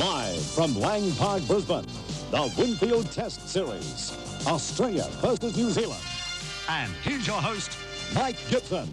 Live from Lang Park, Brisbane, the Winfield Test Series, Australia versus New Zealand. And here's your host, Mike Gibson.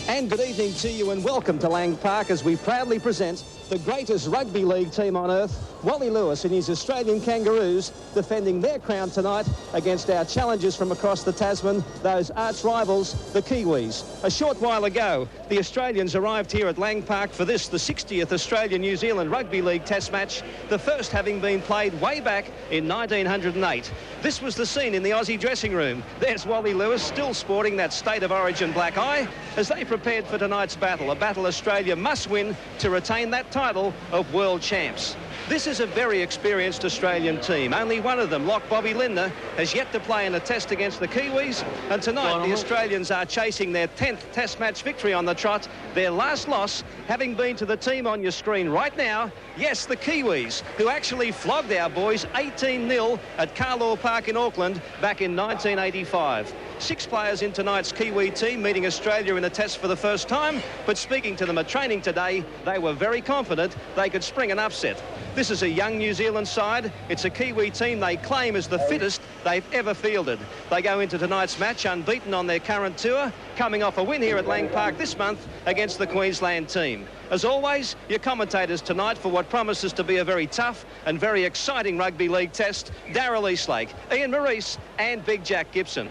And good evening to you and welcome to Lang Park as we proudly present the greatest rugby league team on earth, Wally Lewis and his Australian Kangaroos, defending their crown tonight against our challengers from across the Tasman, those arch rivals, the Kiwis. A short while ago, the Australians arrived here at Lang Park for this, the 60th Australia-New Zealand Rugby League Test match, the first having been played way back in 1908. This was the scene in the Aussie dressing room. There's Wally Lewis still sporting that State of Origin black eye as they prepared for tonight's battle, a battle Australia must win to retain that title of world champs. This is a very experienced Australian team. Only one of them, lock Bobby Lindner, has yet to play in a test against the Kiwis. And tonight, the Australians are chasing their 10th test match victory on the trot. Their last loss having been to the team on your screen right now. Yes, the Kiwis, who actually flogged our boys 18-0 at Carlaw Park in Auckland back in 1985. 6 players in tonight's Kiwi team meeting Australia in a test for the first time, but speaking to them at training today, they were very confident they could spring an upset. This is a young New Zealand side. It's a Kiwi team they claim is the fittest they've ever fielded. They go into tonight's match unbeaten on their current tour, coming off a win here at Lang Park this month against the Queensland team. As always, your commentators tonight for what promises to be a very tough and very exciting rugby league test, Darryl Eastlake, Ian Maurice and Big Jack Gibson.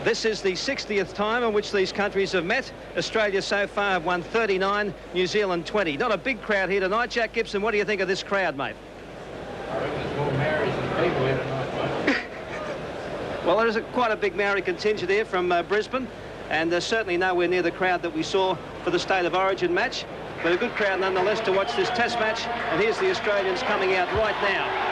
This is the 60th time in which these countries have met. Australia so far have won 39, New Zealand 20. Not a big crowd here tonight. Jack Gibson, what do you think of this crowd, mate? I reckon there's more Maoris than people here tonight, mate. Well, there's quite a big Maori contingent here from Brisbane, and there's certainly nowhere near the crowd that we saw for the State of Origin match, but a good crowd nonetheless to watch this test match. And here's the Australians coming out right now.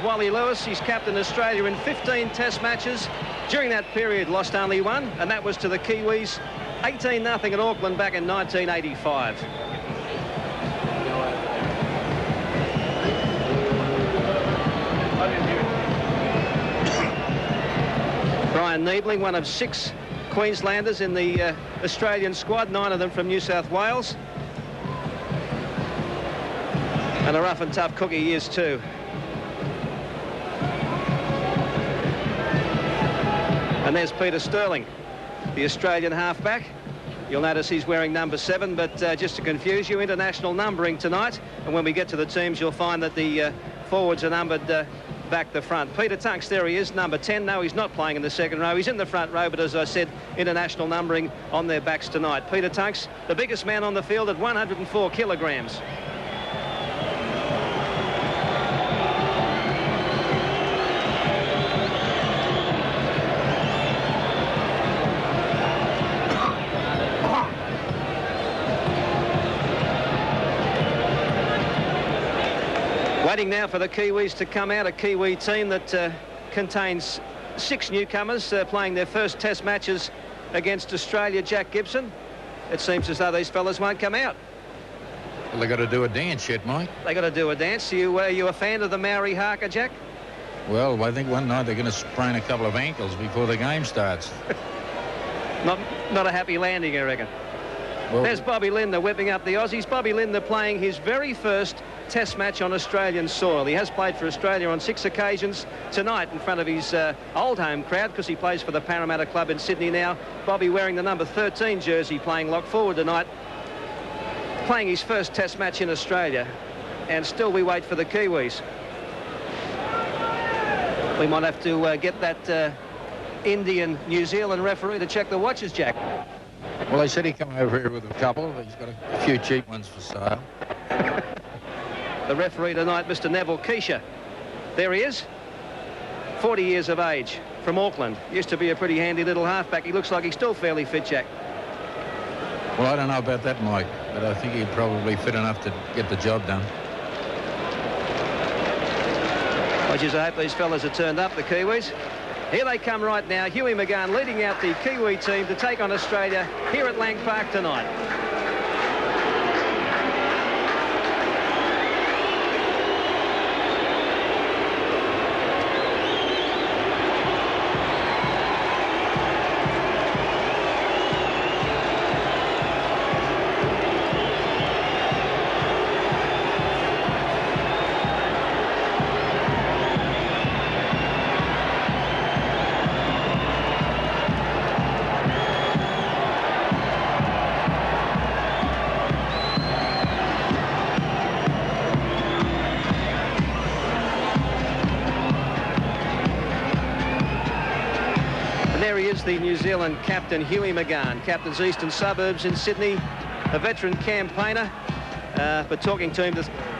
Wally Lewis, he's captained Australia in 15 test matches. During that period, lost only one, and that was to the Kiwis, 18-0 in Auckland back in 1985. Brian Niebling, one of 6 Queenslanders in the Australian squad, 9 of them from New South Wales. And a rough and tough cookie he is too. And there's Peter Sterling, the Australian halfback. You'll notice he's wearing number 7, but just to confuse you, international numbering tonight. And when we get to the teams, you'll find that the forwards are numbered back the front. Peter Tunks, there he is, number 10. No, he's not playing in the second row. He's in the front row, but as I said, international numbering on their backs tonight. Peter Tunks, the biggest man on the field at 104 kilograms. Waiting now for the Kiwis to come out, a Kiwi team that contains 6 newcomers playing their first test matches against Australia. Jack Gibson, it seems as though these fellas won't come out. Well, they got to do a dance yet, Mike. They got to do a dance. Are you a fan of the Maori haka, Jack? Well, I think one night they're going to sprain a couple of ankles before the game starts. Not a happy landing, I reckon. Well, there's Bobby Lindner whipping up the Aussies. Bobby Lindner playing his very first test match on Australian soil. He has played for Australia on 6 occasions tonight in front of his old home crowd because he plays for the Parramatta Club in Sydney now. Bobby wearing the number 13 jersey, playing lock forward tonight, playing his first test match in Australia. And still we wait for the Kiwis. We might have to get that Indian-New Zealand referee to check the watches, Jack. Well, they said he'd come over here with a couple. He's got a few cheap ones for sale. The referee tonight, Mr. Neville Keisha. There he is, 40 years of age, from Auckland. Used to be a pretty handy little halfback. He looks like he's still fairly fit, Jack. Well, I don't know about that, Mike, but I think he's probably fit enough to get the job done. I just hope these fellas are turned up, the Kiwis. Here they come right now. Huey McGann leading out the Kiwi team to take on Australia here at Lang Park tonight. The New Zealand captain Huey McGann captains Eastern Suburbs in Sydney, a veteran campaigner, but talking to him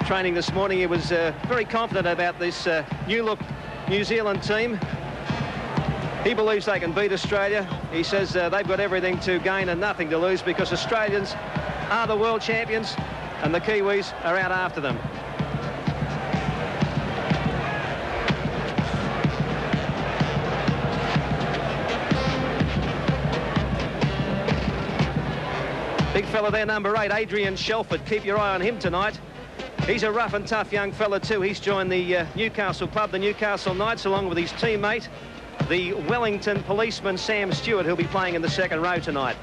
training this morning, he was very confident about this new look New Zealand team. He believes they can beat Australia. He says they've got everything to gain and nothing to lose because Australians are the world champions and the Kiwis are out after them. Big fella there, number 8, Adrian Shelford. Keep your eye on him tonight. He's a rough and tough young fella too. He's joined the Newcastle club, the Newcastle Knights, along with his teammate, the Wellington policeman Sam Stewart, who'll be playing in the second row tonight.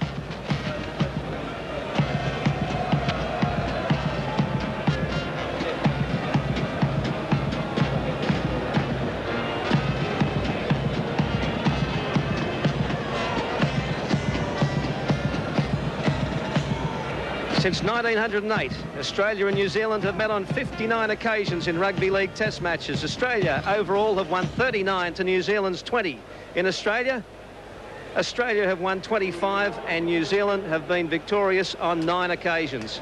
Since 1908, Australia and New Zealand have met on 59 occasions in rugby league test matches. Australia overall have won 39 to New Zealand's 20. In Australia have won 25 and New Zealand have been victorious on 9 occasions.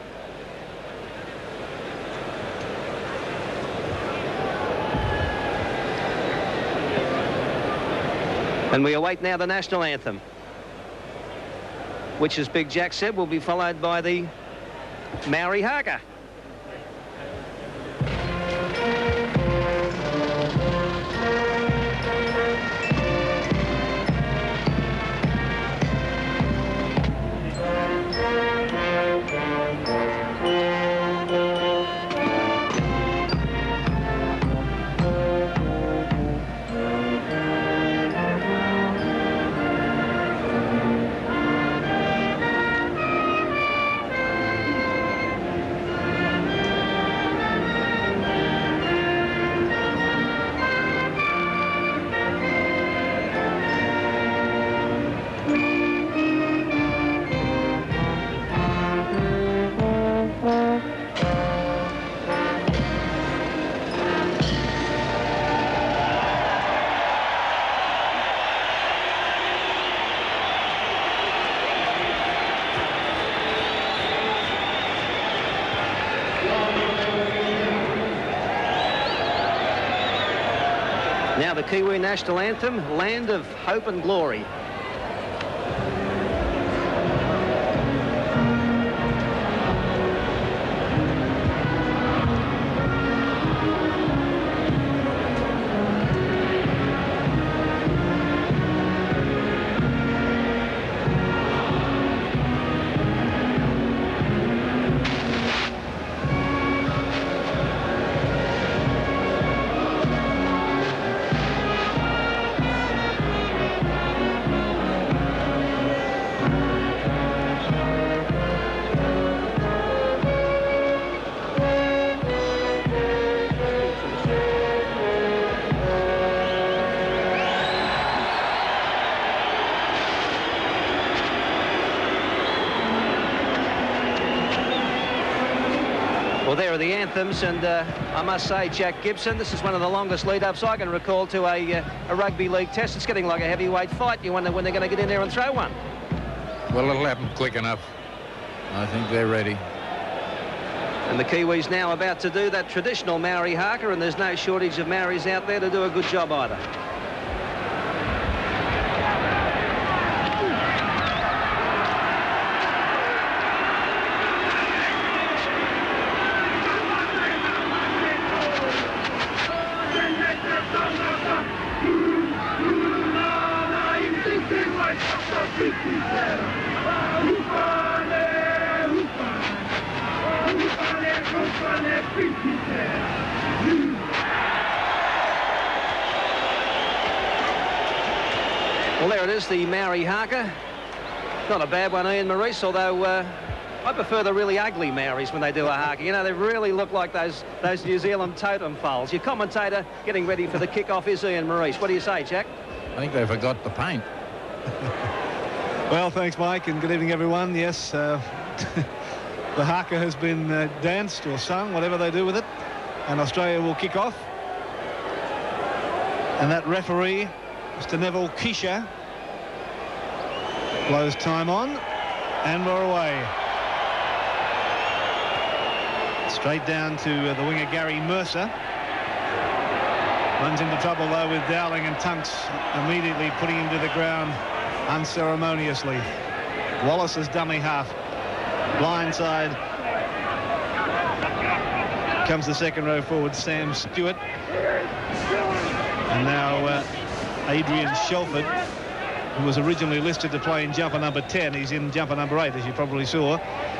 And we await now the national anthem, which, as Big Jack said, will be followed by the Maori haka. Now the Kiwi national anthem, Land of Hope and Glory. Well, there are the anthems, and I must say, Jack Gibson, this is one of the longest lead-ups I can recall to a rugby league test. It's getting like a heavyweight fight. You wonder when they're going to get in there and throw one. Well, it'll happen quick enough. I think they're ready. And the Kiwis now about to do that traditional Maori haka, and there's no shortage of Maoris out there to do a good job either. Well, there it is, the Maori haka. Not a bad one, Ian Maurice, although I prefer the really ugly Maoris when they do a haka. You know, they really look like those New Zealand totem foals. Your commentator getting ready for the kick-off is Ian Maurice. What do you say, Jack? I think they forgot the paint. Well, thanks, Mike, and good evening, everyone. Yes, the haka has been danced or sung, whatever they do with it, and Australia will kick off. And that referee, Mr. Neville Keisha, blows time on, and we're away. Straight down to the winger Gary Mercer. Runs into trouble though with Dowling, and Tunks immediately putting him to the ground unceremoniously. Wallace's dummy half. Blindside. Comes the second row forward, Sam Stewart. And now Adrian Shelford, who was originally listed to play in jumper number 10. He's in jumper number 8, as you probably saw.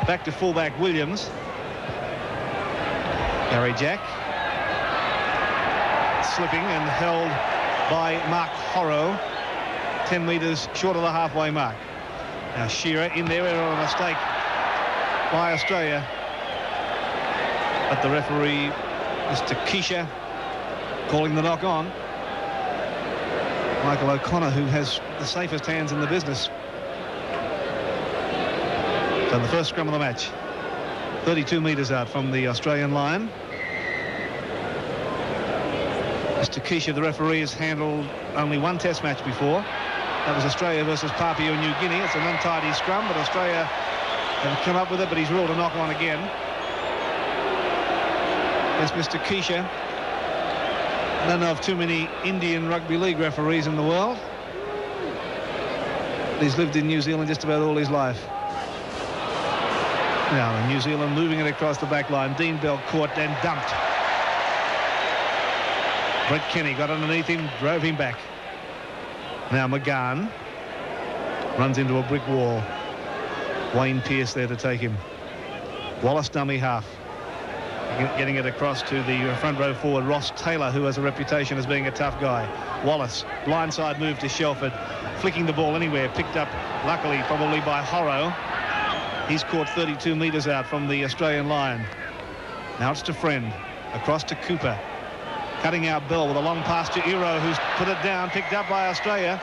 Back to fullback Williams. Gary Jack. Slipping and held by Mark Horrow. 10 metres short of the halfway mark. Now Shearer in there, a mistake by Australia. But the referee, Mr. Keisha, calling the knock on. Michael O'Connor, who has the safest hands in the business. So the first scrum of the match, 32 metres out from the Australian line. Mr. Keisha, the referee, has handled only one test match before. That was Australia versus Papua New Guinea. It's an untidy scrum, but Australia have come up with it, but he's ruled a knock on again. Yes, Mr. Keisha. I don't know of too many Indian rugby league referees in the world. He's lived in New Zealand just about all his life. Now, New Zealand moving it across the back line. Dean Bell caught and dumped. Brett Kenny got underneath him, drove him back. Now McGahn runs into a brick wall. Wayne Pearce there to take him. Wallace dummy half. Getting it across to the front row forward, Ross Taylor, who has a reputation as being a tough guy. Wallace, blindside move to Shelford, flicking the ball anywhere, picked up, luckily, probably by Horrow. He's caught 32 metres out from the Australian line. Now it's to Friend, across to Cooper. Cutting out Bell with a long pass to Iro, who's put it down, picked up by Australia.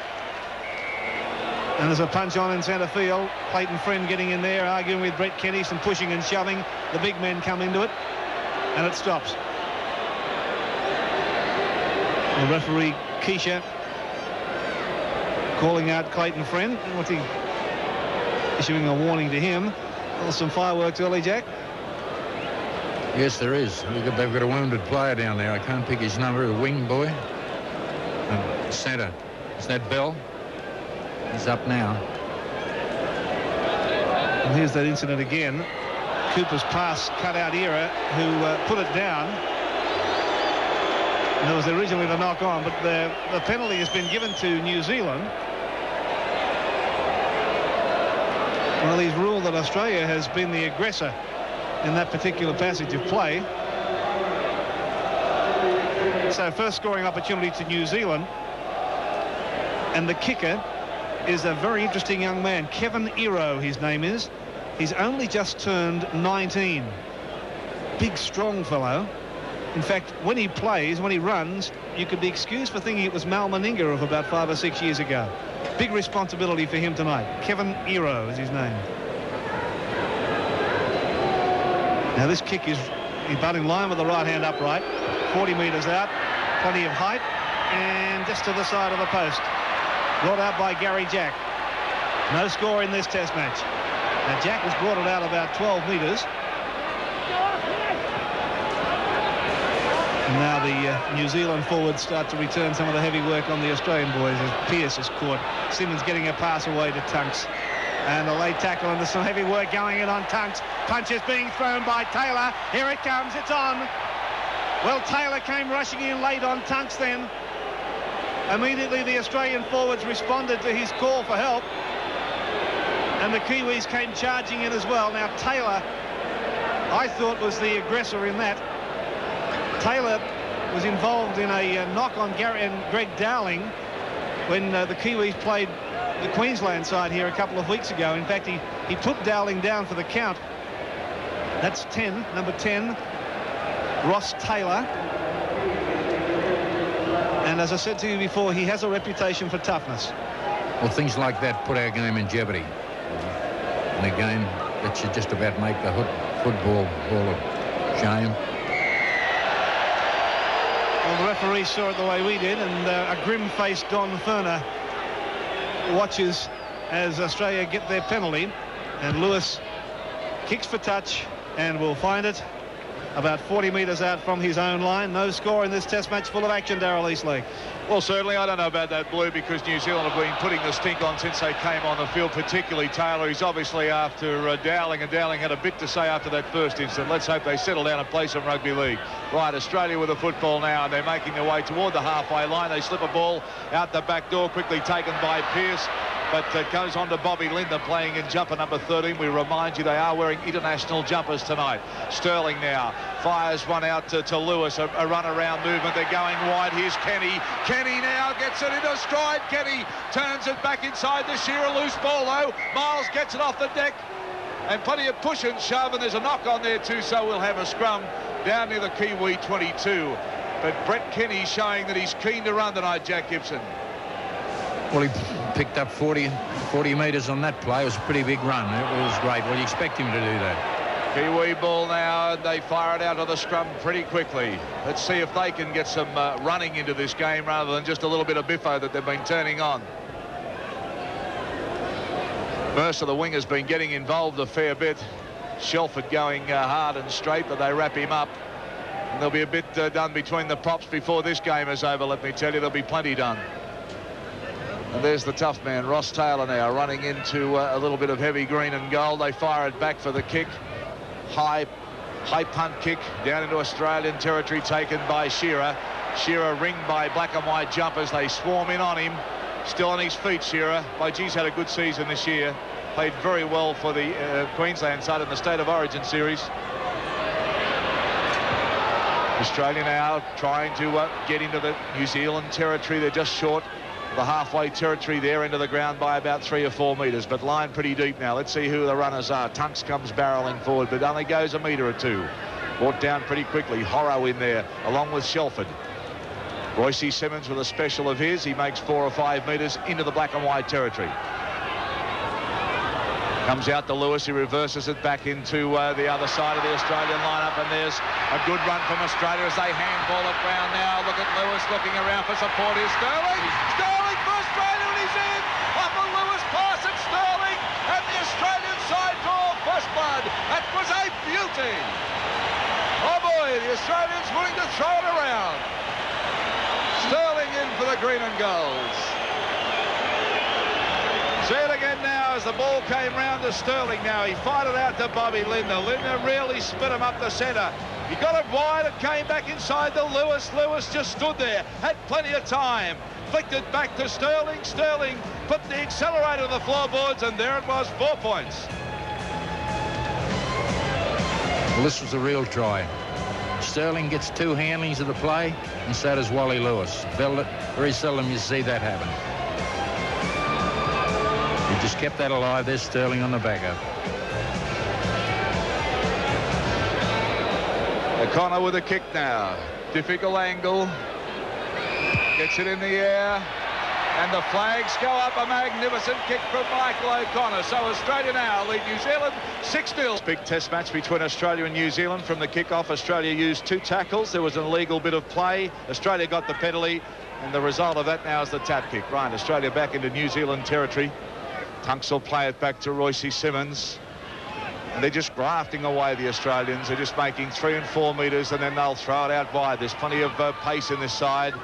And there's a punch on in centre field. Clayton Friend getting in there, arguing with Brett Kenny, some pushing and shoving. The big men come into it, and it stops. The referee, Keisha, calling out Clayton Friend. What's he issuing a warning to him? Well, some fireworks early, Jack. Yes, there is. They've got a wounded player down there. I can't pick his number, a wing boy. And centre. Is that Bell? He's up now. And here's that incident again. Cooper's pass cut out Era, who put it down. And there was originally the knock on, but the penalty has been given to New Zealand. Well, he's ruled that Australia has been the aggressor in that particular passage of play. So first scoring opportunity to New Zealand. And the kicker is a very interesting young man, Kevin Iro, his name is. He's only just turned 19. Big, strong fellow. In fact, when he plays, when he runs, you could be excused for thinking it was Mal Meninga of about 5 or 6 years ago. Big responsibility for him tonight. Kevin Iro is his name. Now this kick is about in line with the right hand upright. 40 metres out, plenty of height, and just to the side of the post. Brought out by Gary Jack. No score in this test match. Now Jack has brought it out about 12 metres. And now the New Zealand forwards start to return some of the heavy work on the Australian boys as Pearce is caught. Simmons getting a pass away to Tunks. And a late tackle, and there's some heavy work going in on Tunks. Punches being thrown by Taylor. Here it comes, it's on. Well, Taylor came rushing in late on Tunks then. Immediately the Australian forwards responded to his call for help. And the Kiwis came charging in as well. Now, Taylor, I thought, was the aggressor in that. Taylor was involved in a knock on Gary and Greg Dowling when the Kiwis played the Queensland side here a couple of weeks ago. In fact, he put Dowling down for the count. That's 10, number 10, Ross Taylor. And as I said to you before, he has a reputation for toughness. Well, things like that put our game in jeopardy. And a game that should just about make the football hall of shame. Well, the referee saw it the way we did, and a grim-faced Don Furner watches as Australia get their penalty, and Lewis kicks for touch and will find it about 40 metres out from his own line. No score in this test match, full of action, Darryl Eastlake. Well, certainly, I don't know about that, Blue, because New Zealand have been putting the stink on since they came on the field, particularly Taylor. He's obviously after Dowling, and Dowling had a bit to say after that first instant. Let's hope they settle down and play some rugby league. Right, Australia with the football now, and they're making their way toward the halfway line. They slip a ball out the back door, quickly taken by Pearce. But it goes on to Bobby Lindner playing in jumper number 13. We remind you they are wearing international jumpers tonight. Sterling now fires one out to Lewis, a run-around movement. They're going wide. Here's Kenny. Kenny now gets it into stride. Kenny turns it back inside the Shearer. Loose ball, though. Miles gets it off the deck. And plenty of push and shove, and there's a knock on there too, so we'll have a scrum down near the Kiwi 22. But Brett Kenny showing that he's keen to run tonight, Jack Gibson. Well, he picked up 40 metres on that play. It was a pretty big run. It was great. Well, you expect him to do that. Kiwi ball now, and they fire it out of the scrum pretty quickly. Let's see if they can get some running into this game rather than just a little bit of biffo that they've been turning on. Mercer, the wing, has been getting involved a fair bit. Shelford going hard and straight, but they wrap him up. And there'll be a bit done between the props before this game is over, let me tell you. There'll be plenty done. And there's the tough man, Ross Taylor, now running into a little bit of heavy green and gold. They fire it back for the kick. High punt kick down into Australian territory, taken by Shearer. Shearer ringed by black and white jumpers. They swarm in on him. Still on his feet, Shearer. Geez, had a good season this year. Played very well for the Queensland side in the State of Origin series. Australia now trying to get into the New Zealand territory. They're just short the halfway territory there, into the ground by about 3 or 4 metres, but line pretty deep now. Let's see who the runners are. Tunks comes barrelling forward, but only goes a metre or two. Brought down pretty quickly. Horrow in there, along with Shelford. Royce Simmons with a special of his. He makes 4 or 5 metres into the black and white territory. Comes out to Lewis. He reverses it back into the other side of the Australian lineup, and there's a good run from Australia as they handball it round now. Look at Lewis looking around for support. Here's Sterling. Sterling for Australia, and he's in. Up a Lewis pass at Sterling, and the Australian side draw first blood. That was a beauty. Oh boy, the Australians willing to throw it around. Sterling in for the green and golds. See it again now as the ball came round to Sterling now. He fired it out to Bobby Lindner. Lindner really spit him up the centre. He got it wide. It came back inside to Lewis. Lewis just stood there. Had plenty of time. Flicked it back to Sterling. Sterling put the accelerator on the floorboards, and there it was, 4 points. Well, this was a real try. Sterling gets 2 handlings of the play, and so does Wally Lewis. Very seldom you see that happen. He just kept that alive. There's Sterling on the backup. O'Connor with a kick now. Difficult angle. Gets it in the air. And the flags go up. A magnificent kick from Michael O'Connor. So Australia now lead New Zealand 6-0. Big test match between Australia and New Zealand. From the kick-off, Australia used 2 tackles. There was an illegal bit of play. Australia got the penalty. And the result of that now is the tap kick. Right, Australia back into New Zealand territory. Tunks will play it back to Royce Simmons. And they're just grafting away, the Australians. They're just making 3 and 4 metres, and then they'll throw it out wide. There's plenty of pace in this side.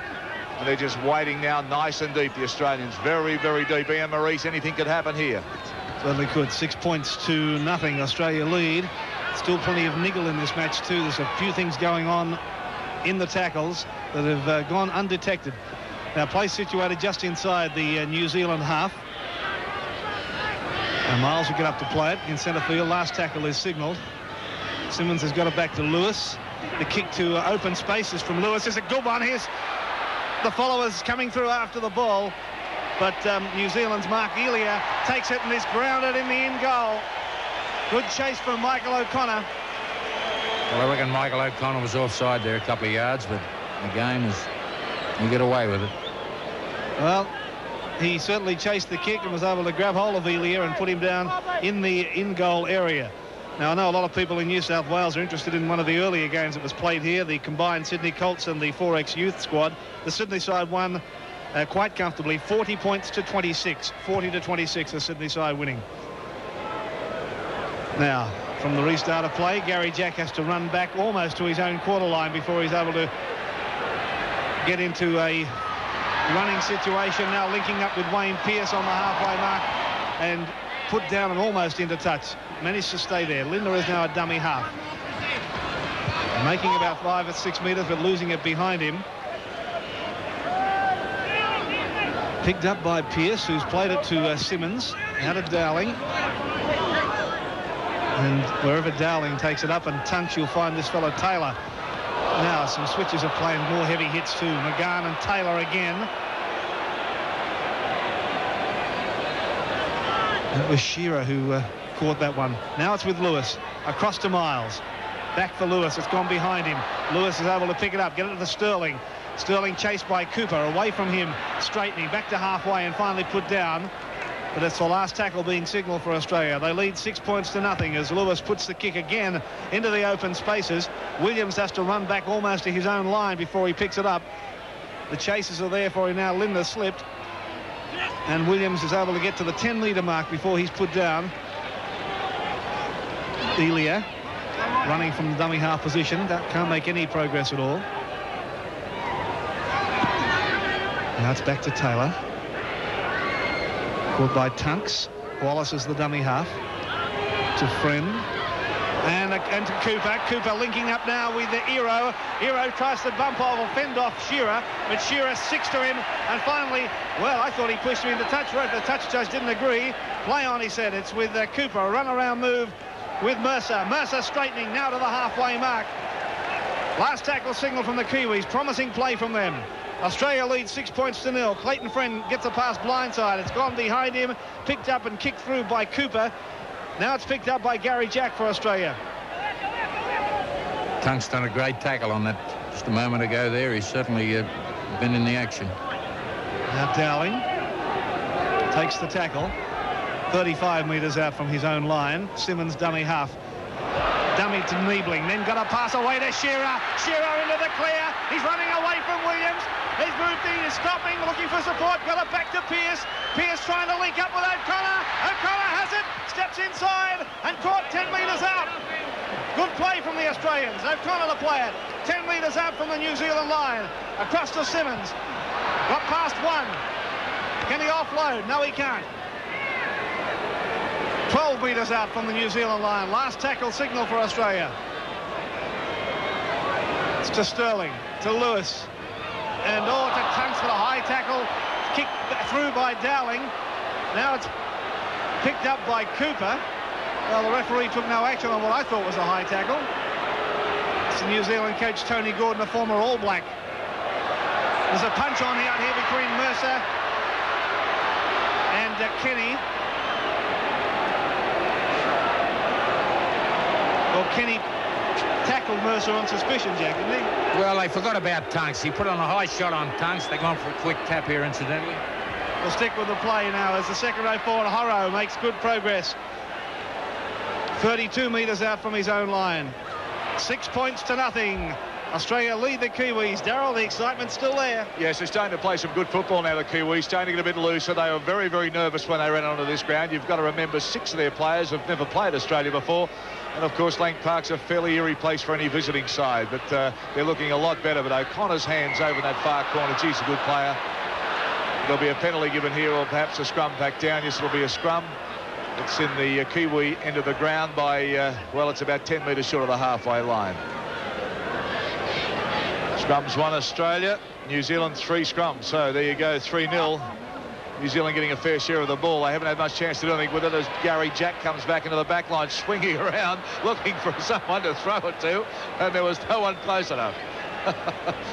And they're just waiting now nice and deep, the Australians. Very, very deep. Ian Maurice, anything could happen here. Certainly could. 6 points to nothing. Australia lead. Still plenty of niggle in this match too. There's a few things going on in the tackles that have gone undetected. Now, play situated just inside the New Zealand half. And Miles will get up to play it in centre field. Last tackle is signalled. Simmons has got it back to Lewis. The kick to open spaces from Lewis is a good one. Here's the followers coming through after the ball. But New Zealand's Mark Elia takes it and is grounded in the in goal. Good chase from Michael O'Connor. Well, I reckon Michael O'Connor was offside there a couple of yards, but the game is, you get away with it. Well, he certainly chased the kick and was able to grab hold of Elia and put him down in the in-goal area. Now, I know a lot of people in New South Wales are interested in one of the earlier games that was played here, the combined Sydney Colts and the 4X youth squad. The Sydney side won quite comfortably, 40 points to 26. 40 to 26, the Sydney side winning. Now, from the restart of play, Gary Jack has to run back almost to his own quarter line before he's able to get into a running situation. Now linking up with Wayne Pearce on the halfway mark and put down and almost into touch. Managed to stay there. Lindner is now a dummy half. Making about 5 or 6 metres, but losing it behind him. Picked up by Pearce, who's played it to Simmons. Out of Dowling. And wherever Dowling takes it up and Tunks, you'll find this fellow Taylor. Now some switches are playing more heavy hits too. McGahn and Taylor again. It was Shearer who caught that one. Now it's with Lewis. Across to Miles. Back for Lewis. It's gone behind him. Lewis is able to pick it up. Get it to Sterling. Sterling chased by Cooper. Away from him. Straightening. Back to halfway and finally put down. But it's the last tackle being signalled for Australia. They lead 6 points to nothing as Lewis puts the kick again into the open spaces. Williams has to run back almost to his own line before he picks it up. The chasers are there for him now. Lindner slipped. And Williams is able to get to the 10-metre mark before he's put down. Elia running from the dummy half position. Can't make any progress at all. Now it's back to Taylor. Caught by Tunks. Wallace is the dummy half. To Friend. And to Cooper. Cooper linking up now with the Ero. Ero tries to bump off or fend off Shearer, but Shearer sticks to him. And finally, well, I thought he pushed him into touch. Right, the touch judge didn't agree. Play on, he said. It's with Cooper. A run-around move with Mercer. Mercer straightening now to the halfway mark. Last tackle signal from the Kiwis. Promising play from them. Australia leads 6 points to 0. Clayton Friend gets a pass blindside. It's gone behind him, picked up and kicked through by Cooper. Now it's picked up by Gary Jack for Australia. Tunks done a great tackle on that just a moment ago there. He's certainly been in the action. Now Dowling takes the tackle. 35 metres out from his own line. Simmons dummy half. Dummy to Niebling, then got a pass away to Shearer. Shearer into the clear. He's running away from Williams. He's moved in, he's stopping, looking for support. Got it back to Pearce. Pearce trying to link up with O'Connor. O'Connor has it, steps inside and caught 10 metres out. Good play from the Australians. O'Connor to play it. 10 metres out from the New Zealand line. Across to Simmons. Got past one. Can he offload? No, he can't. 12 metres out from the New Zealand line. Last tackle signal for Australia. It's to Sterling, to Lewis, and to Tunks for the high tackle. Kicked through by Dowling. Now it's picked up by Cooper. Well, the referee took no action on what I thought was a high tackle. It's the New Zealand coach Tony Gordon, a former All Black. There's a punch on out here between Mercer and Kenny. Well, Kenny tackled Mercer on suspicion, Jack, didn't he? Well, they forgot about Tunks. He put on a high shot on Tunks. They're going for a quick tap here, incidentally. We'll stick with the play now as the second row forward, Horrow, makes good progress. 32 metres out from his own line. 6 points to nothing. Australia lead the Kiwis. Darryl, the excitement's still there. Yes, they're starting to play some good football now, the Kiwis, starting to get a bit looser. They were very, very nervous when they ran onto this ground. You've got to remember 6 of their players have never played Australia before. And, of course, Lang Park's a fairly eerie place for any visiting side. But they're looking a lot better. But O'Connor's hands over in that far corner. He's a good player. There'll be a penalty given here or perhaps a scrum back down. Yes, it'll be a scrum. It's in the Kiwi end of the ground by, well, it's about 10 metres short of the halfway line. Scrums 1 Australia, New Zealand 3 scrums. So there you go, 3-0 New Zealand getting a fair share of the ball. They haven't had much chance to do anything with it as Gary Jack comes back into the back line, swinging around, looking for someone to throw it to, and there was no one close enough.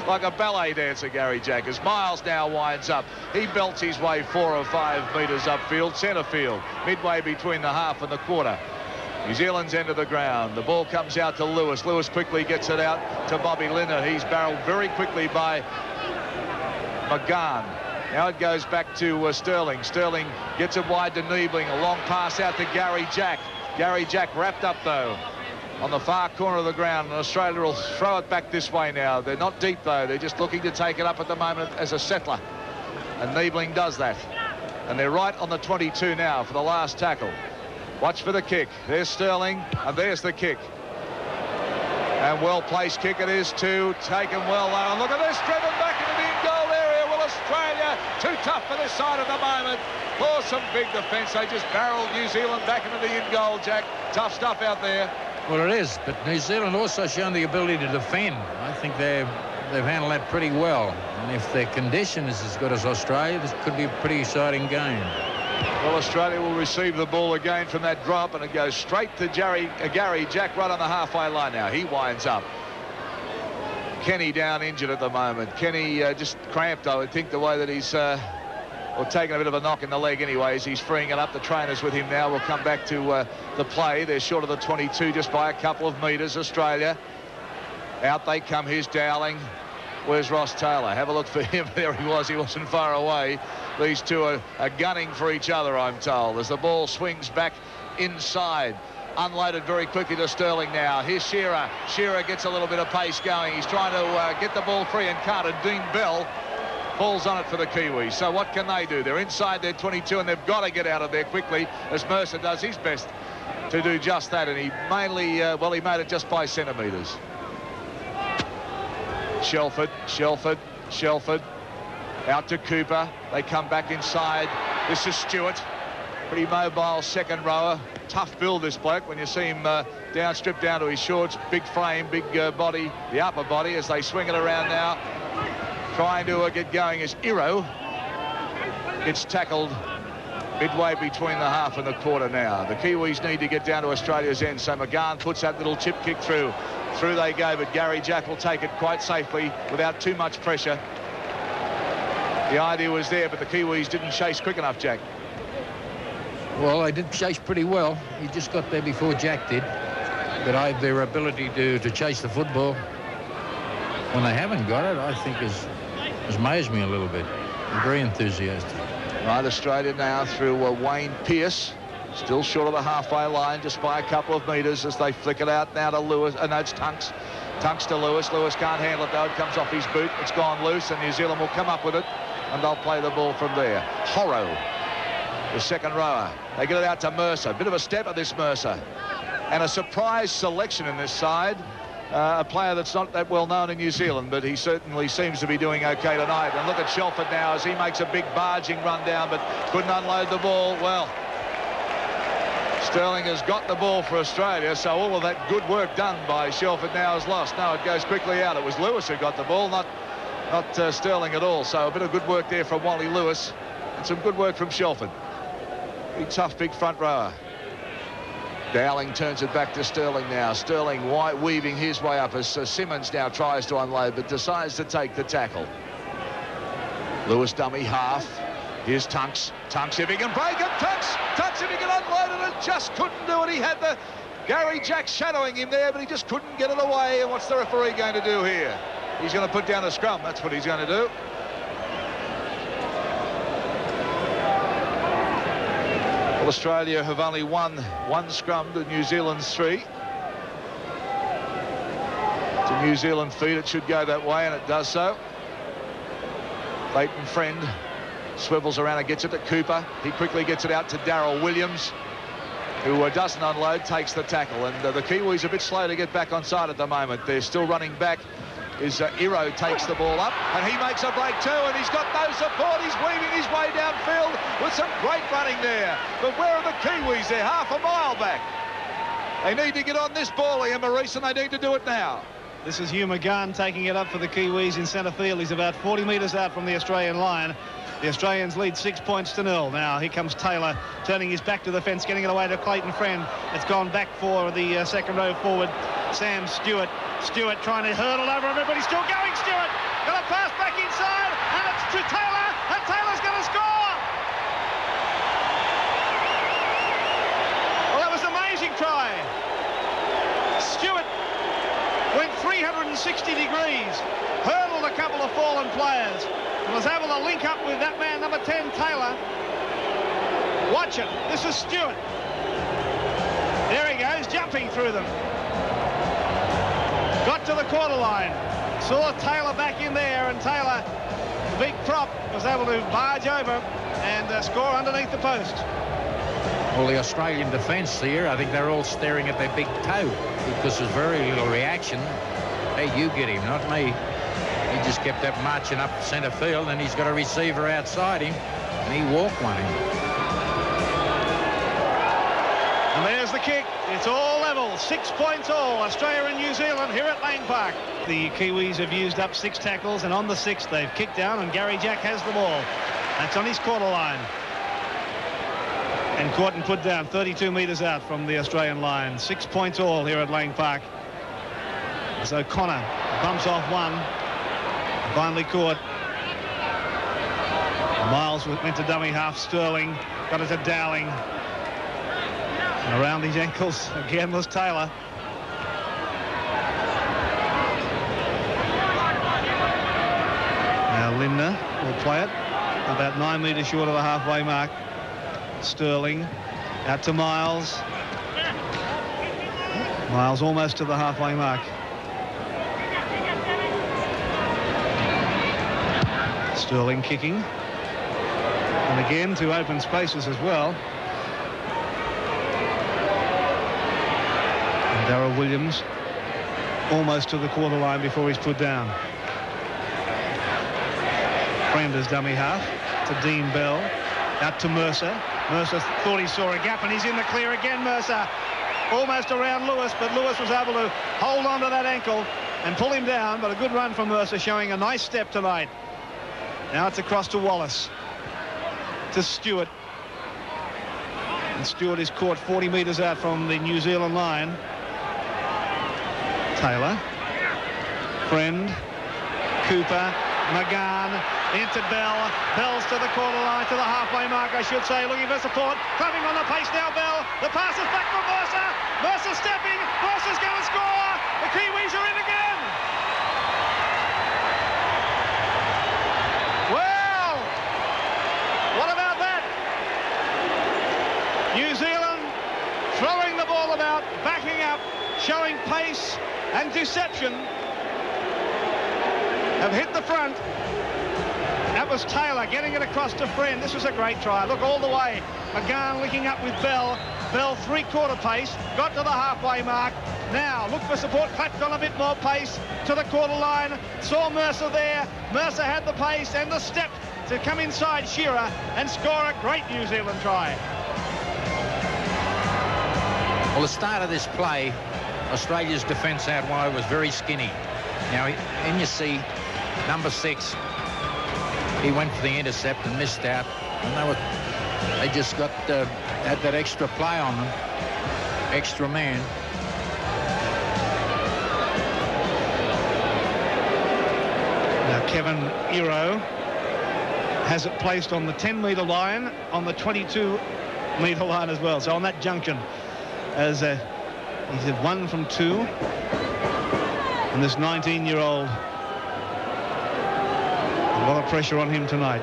Like a ballet dancer, Gary Jack, as Miles now winds up. He belts his way 4 or 5 metres upfield, centre field, midway between the half and the quarter. New Zealand's end of the ground. The ball comes out to Lewis. Lewis quickly gets it out to Bobby Leonard. He's barreled very quickly by McGahn. Now it goes back to Sterling. Sterling gets it wide to Niebling. A long pass out to Gary Jack. Gary Jack wrapped up, though, on the far corner of the ground, and Australia will throw it back this way now. They're not deep, though. They're just looking to take it up at the moment as a settler. And Niebling does that. And they're right on the 22 now for the last tackle. Watch for the kick. There's Sterling, and there's the kick. And well-placed kick it is, too. Taken well, though. And look at this, driven back into the in-goal area. Will Australia, too tough for this side at the moment. Awesome big defence. They just barreled New Zealand back into the in-goal, Jack. Tough stuff out there. Well, it is, but New Zealand also shown the ability to defend. I think they've handled that pretty well. And if their condition is as good as Australia, this could be a pretty exciting game. Well, Australia will receive the ball again from that drop, and it goes straight to Gary Jack right on the halfway line now. He winds up. Kenny down injured at the moment. Kenny just cramped, I would think, the way that he's taking a bit of a knock in the leg anyways. He's freeing it up. The trainers with him now. We'll come back to the play. They're short of the 22 just by a couple of metres, Australia. Out they come. Here's Dowling. Where's Ross Taylor? Have a look for him. There he was. He wasn't far away. These two are gunning for each other, I'm told, as the ball swings back inside. Unloaded very quickly to Sterling now. Here's Shearer. Shearer gets a little bit of pace going. He's trying to get the ball free and can't. And Dean Bell falls on it for the Kiwis. So what can they do? They're inside their 22, and they've got to get out of there quickly, as Mercer does his best to do just that. And he mainly, he made it just by centimetres. Shelford out to Cooper. They come back inside. This is Stewart, pretty mobile second rower. Tough build, this bloke, when you see him stripped down to his shorts. Big frame, big body, the upper body, as they swing it around now. Trying to get going is Iro. It's tackled midway between the half and the quarter now. The Kiwis need to get down to Australia's end, so McGahn puts that little chip kick through. Through they go, but Gary Jack will take it quite safely without too much pressure. The idea was there, but the Kiwis didn't chase quick enough, Jack. Well, they did chase pretty well. He just got there before Jack did. But their ability to chase the football when they haven't got it, I think, has amazed me a little bit. I'm very enthusiastic. Right, Australia now through Wayne Pearce. Still short of the halfway line, just by a couple of metres as they flick it out now to Lewis. No, it's Tunks. Tunks to Lewis. Lewis can't handle it, though. It comes off his boot. It's gone loose, and New Zealand will come up with it, and they'll play the ball from there. Horrow, the second rower. They get it out to Mercer. Bit of a step at this Mercer. And a surprise selection in this side. A player that's not that well known in New Zealand, but he certainly seems to be doing okay tonight. And look at Shelford now as he makes a big barging run down, but couldn't unload the ball. Well, Sterling has got the ball for Australia, so all of that good work done by Shelford now is lost. No, it goes quickly out. It was Lewis who got the ball, not Sterling at all. So a bit of good work there from Wally Lewis, and some good work from Shelford. Big tough, big front rower. Dowling turns it back to Sterling now. Sterling weaving his way up as Simmons now tries to unload, but decides to take the tackle. Lewis dummy half. Here's Tunks. Tunks if he can break it. Tunks if he can unload it, and just couldn't do it. He had the Gary Jack shadowing him there, but he just couldn't get it away. And what's the referee going to do here? He's going to put down a scrum. That's what he's going to do. Well, Australia have only won one scrum to New Zealand's 3. To New Zealand feet, it should go that way, and it does so. Leighton Friend swivels around and gets it to Cooper. He quickly gets it out to Darryl Williams, who doesn't unload, takes the tackle. And the Kiwis a bit slow to get back on side at the moment. They're still running back. Iro takes the ball up, and he makes a break too, and he's got no support. He's weaving his way downfield with some great running there. But where are the Kiwis? They're half a mile back. They need to get on this ball, Ian Maurice, and they need to do it now. This is Hugh McGahn taking it up for the Kiwis in centre field. He's about 40 metres out from the Australian line. The Australians lead 6 points to 0. Now here comes Taylor, turning his back to the fence, getting it away to Clayton Friend. It's gone back for the second row forward, Sam Stewart. Stewart trying to hurdle over everybody, still going. Stewart got a pass back inside, and it's to Taylor, and Taylor's going to score. Well, that was an amazing try. Stewart went 360 degrees, hurdled a couple of fallen players, and was able to link up with that man, number 10, Taylor. Watch it. This is Stewart. There he goes, jumping through them. Got to the quarter line. Saw Taylor back in there, and Taylor, the big prop, was able to barge over and score underneath the post. Well, the Australian defence here, I think they're all staring at their big toe because there's very little reaction. Hey, you get him, not me. He just kept that marching up centre field, and he's got a receiver outside him, and he walked one in. And there's the kick. It's all level. 6 points all. Australia and New Zealand here at Lang Park. The Kiwis have used up 6 tackles, and on the 6th they've kicked down, and Gary Jack has the ball. That's on his quarter line. And caught and put down 32 metres out from the Australian line. 6 points all here at Lang Park. As O'Connor bumps off one. Finally caught. Miles went to dummy half. Sterling got it to Dowling. And around his ankles again was Taylor. Now Lindner will play it about 9 metres short of the halfway mark. Sterling out to Miles. Miles almost to the halfway mark. Sterling kicking. And again to open spaces as well. And Darryl Williams almost to the quarter line before he's put down. Friend dummy half to Dean Bell. Out to Mercer. Mercer thought he saw a gap, and he's in the clear again. Mercer almost around Lewis, but Lewis was able to hold on to that ankle and pull him down. But a good run from Mercer, showing a nice step tonight. Now it's across to Wallace. To Stewart. And Stewart is caught 40 metres out from the New Zealand line. Taylor. Friend. Cooper. McGann into Bell. Bell's to the quarter line, to the halfway mark, I should say, looking for support. Climbing on the pace now, Bell. The pass is back from Mercer. Mercer stepping. Mercer's going to score. The Kiwis are in again. Well, what about that? New Zealand throwing the ball about, backing up, showing pace and deception. Have hit the front. That was Taylor getting it across to Friend. This was a great try. Look all the way. McGann linking up with Bell. Bell three-quarter pace. Got to the halfway mark. Now look for support. Clapped on a bit more pace to the quarter line. Saw Mercer there. Mercer had the pace and the step to come inside Shearer and score a great New Zealand try. Well, the start of this play, Australia's defence out wide was very skinny. Now, and you see number 6, he went for the intercept and missed out, and they just got had that extra play on them, extra man. Now Kevin Iro has it placed on the 10-metre line, on the 22-metre line as well, so on that junction, as he's 1 from 2. And this 19-year-old, a lot of pressure on him tonight.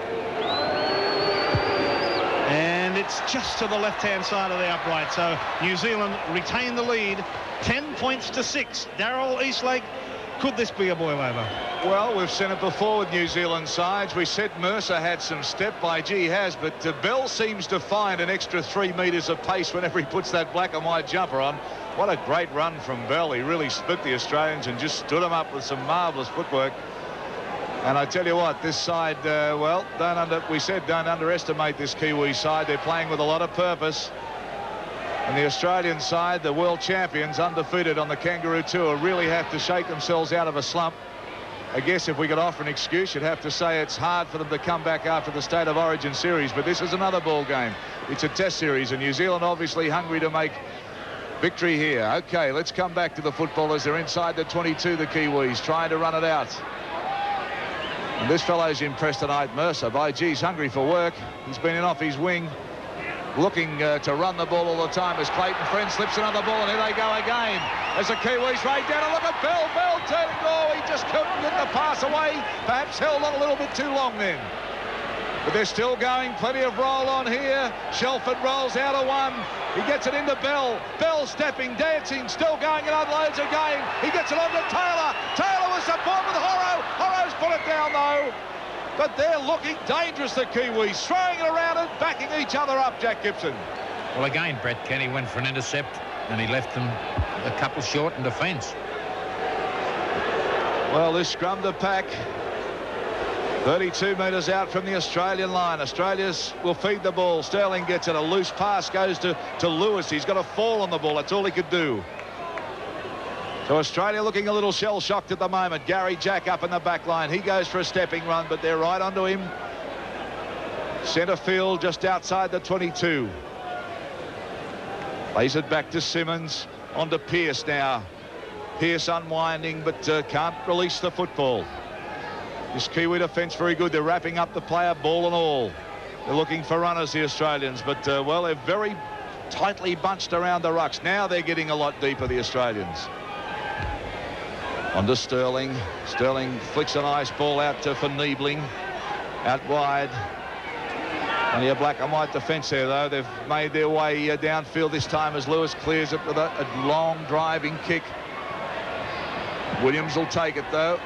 And it's just to the left-hand side of the upright. So New Zealand retain the lead, 10 points to 6. Darryl Eastlake, could this be a boil over? Well, we've seen it before with New Zealand sides. We said Mercer had some step, by gee, he has, but Bell seems to find an extra 3 metres of pace whenever he puts that black and white jumper on. What a great run from Bell. He really split the Australians and just stood them up with some marvellous footwork. And I tell you what, this side, well, we said don't underestimate this Kiwi side. They're playing with a lot of purpose. And the Australian side, the world champions, undefeated on the Kangaroo Tour, really have to shake themselves out of a slump. I guess if we could offer an excuse, you'd have to say it's hard for them to come back after the State of Origin series. But this is another ball game. It's a test series, and New Zealand obviously hungry to make victory here. Okay, let's come back to the footballers. They're inside the 22, the Kiwis, trying to run it out. And this fellow's impressed tonight, Mercer. By geez, hungry for work. He's been in off his wing, looking to run the ball all the time as Clayton Friend slips another ball, and here they go again. As the Kiwis right down, and look at Bell. Bell turning. Oh, he just couldn't get the pass away. Perhaps held on a little bit too long then. But they're still going. Plenty of roll on here. Shelford rolls out of one. He gets it into Bell. Bell stepping, dancing, still going and unloads again. He gets it on to Taylor. Taylor with support with Horrow. Horrow's put it down though. But they're looking dangerous, the Kiwis, throwing it around and backing each other up, Jack Gibson. Well, again, Brett Kenny went for an intercept, and he left them a couple short in defence. Well, this scrum to pack. 32 metres out from the Australian line. Australia's will feed the ball. Sterling gets it. A loose pass goes to Lewis. He's got a fall on the ball. That's all he could do. So Australia looking a little shell-shocked at the moment. Gary Jack up in the back line. He goes for a stepping run, but they're right onto him. Centre field just outside the 22. Lays it back to Simmons. On to Pearce now. Pearce unwinding, but can't release the football. This Kiwi defence very good. They're wrapping up the player, ball and all. They're looking for runners, the Australians, but well, they're very tightly bunched around the rucks. Now they're getting a lot deeper, the Australians. On to Sterling. Sterling flicks a nice ball out for Niebling. Out wide. Only a black and white defence there, though. They've made their way downfield this time as Lewis clears it with a long driving kick. Williams will take it, though.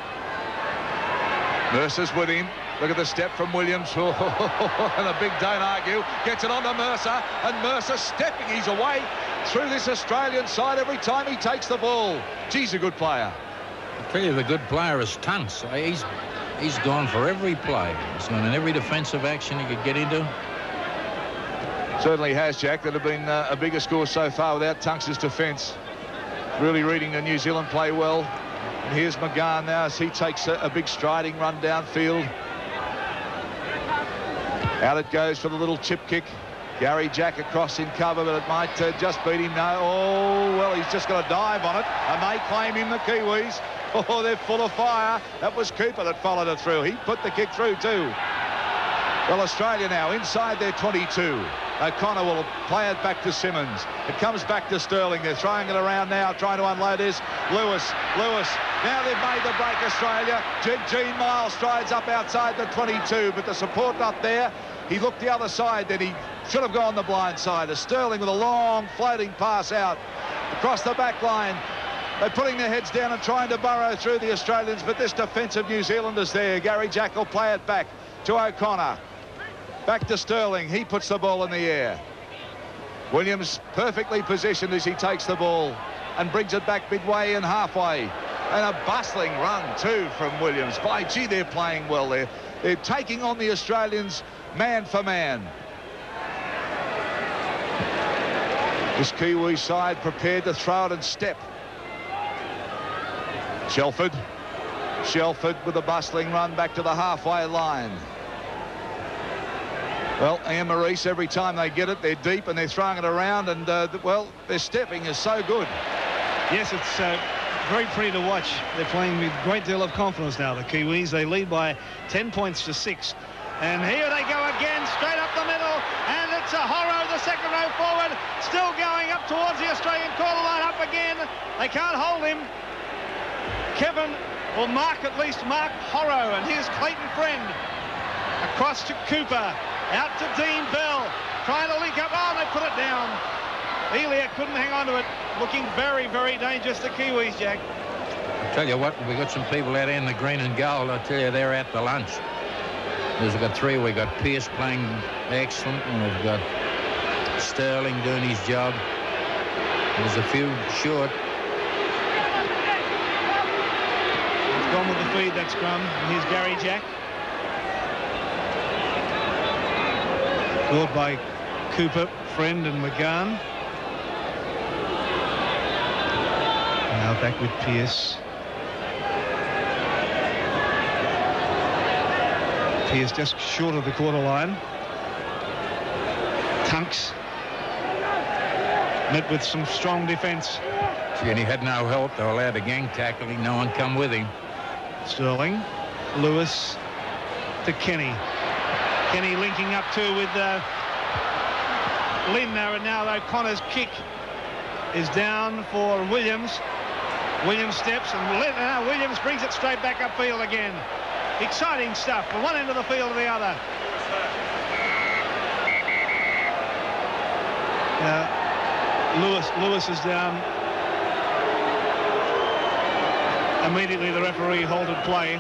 Mercer's with him. Look at the step from Williams. And a big don't argue. Gets it on to Mercer. And Mercer stepping his way through this Australian side every time he takes the ball. Geez, a good player. I'll tell you, the good player is Tunks. He's gone for every play. He's gone in every defensive action he could get into. Certainly has, Jack. That have been a bigger score so far without Tunks' defence. Really reading the New Zealand play well. And here's McGahn now as he takes a big striding run downfield. Out it goes for the little chip kick. Gary Jack across in cover, but it might just beat him. No. Oh, well, he's just got to dive on it. And they claim him, the Kiwis. Oh, they're full of fire. That was Cooper that followed it through. He put the kick through too. Well, Australia now inside their 22. O'Connor will play it back to Simmons. It comes back to Sterling. They're throwing it around now, trying to unload this. Lewis. Now they've made the break, Australia. Gene Miles strides up outside the 22, but the support not there. He looked the other side, then he should have gone the blind side. As Sterling with a long floating pass out across the back line. They're putting their heads down and trying to burrow through the Australians, but this defensive New Zealanders there. Gary Jack will play it back to O'Connor. Back to Sterling. He puts the ball in the air. Williams perfectly positioned as he takes the ball and brings it back midway and halfway. And a bustling run too from Williams. By gee, they're playing well there. They're taking on the Australians man for man. This Kiwi side prepared to throw it and step. Shelford with a bustling run back to the halfway line. Well, Ian Maurice, every time they get it, they're deep and they're throwing it around, and well, their stepping is so good. Yes, it's very pretty to watch. They're playing with a great deal of confidence now, the Kiwis. They lead by 10 points to 6. And here they go again, straight up the middle, and it's a Horrow, the second row forward, still going up towards the Australian quarter line, up again. They can't hold him. Kevin will mark Horrow, and here's Clayton Friend. Across to Cooper, out to Dean Bell, trying to link up. Oh, they put it down. Elia couldn't hang on to it. Looking very, very dangerous, the Kiwis, Jack. I tell you what, we got some people out there in the green and gold. I tell you, they're at the lunch. We've got three. We've got Pearce playing excellent, and we've got Sterling doing his job. There's a few short. He's gone with the feed, that scrum. And here's Gary Jack. Scored by Cooper, Friend and McGahn. Now back with Pearce. Pearce just short of the quarter line. Tunks met with some strong defence. And he had no help. They were allowed to gang tackle him. No one come with him. Sterling, Lewis to Kenny. Kenny linking up too with Lindner, and now O'Connor's kick is down for Williams. Williams steps, and Williams brings it straight back upfield again. Exciting stuff from one end of the field to the other. Lewis is down. Immediately the referee halted play.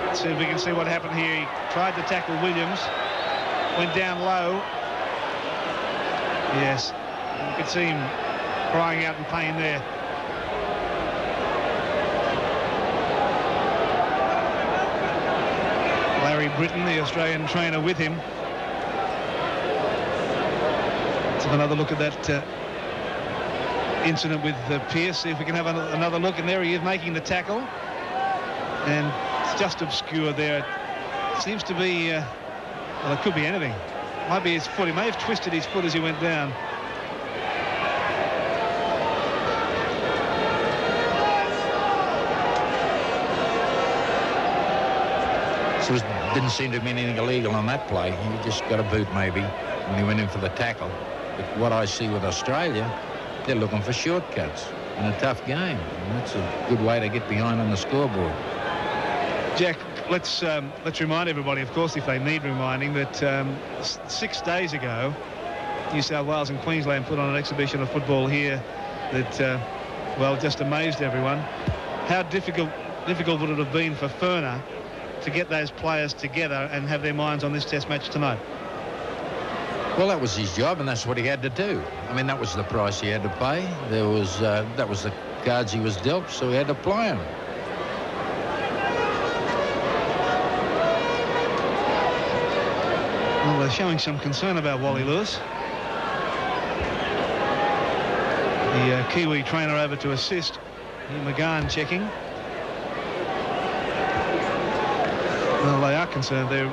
Let's see if we can see what happened here. He tried to tackle Williams, went down low. Yes, you could see him crying out in pain there. Larry Britton, the Australian trainer, with him. Let's have another look at that incident with Pearce. See if we can have another look. And there he is making the tackle. And it's just obscure there. It seems to be, well, it could be anything. Might be his foot. He may have twisted his foot as he went down. So it didn't seem to be anything illegal on that play. He just got a boot maybe when he went in for the tackle. But what I see with Australia, they're looking for shortcuts in a tough game. And that's a good way to get behind on the scoreboard. Jack, let's remind everybody, of course, if they need reminding, that 6 days ago, New South Wales and Queensland put on an exhibition of football here that, well, just amazed everyone. How difficult would it have been for Furner to get those players together and have their minds on this Test match tonight? Well, that was his job, and that's what he had to do. I mean, that was the price he had to pay. That was the cards he was dealt, so he had to play them. Well, they're showing some concern about Wally Lewis. The Kiwi trainer over to assist. McGahn checking. Well, they are concerned. They're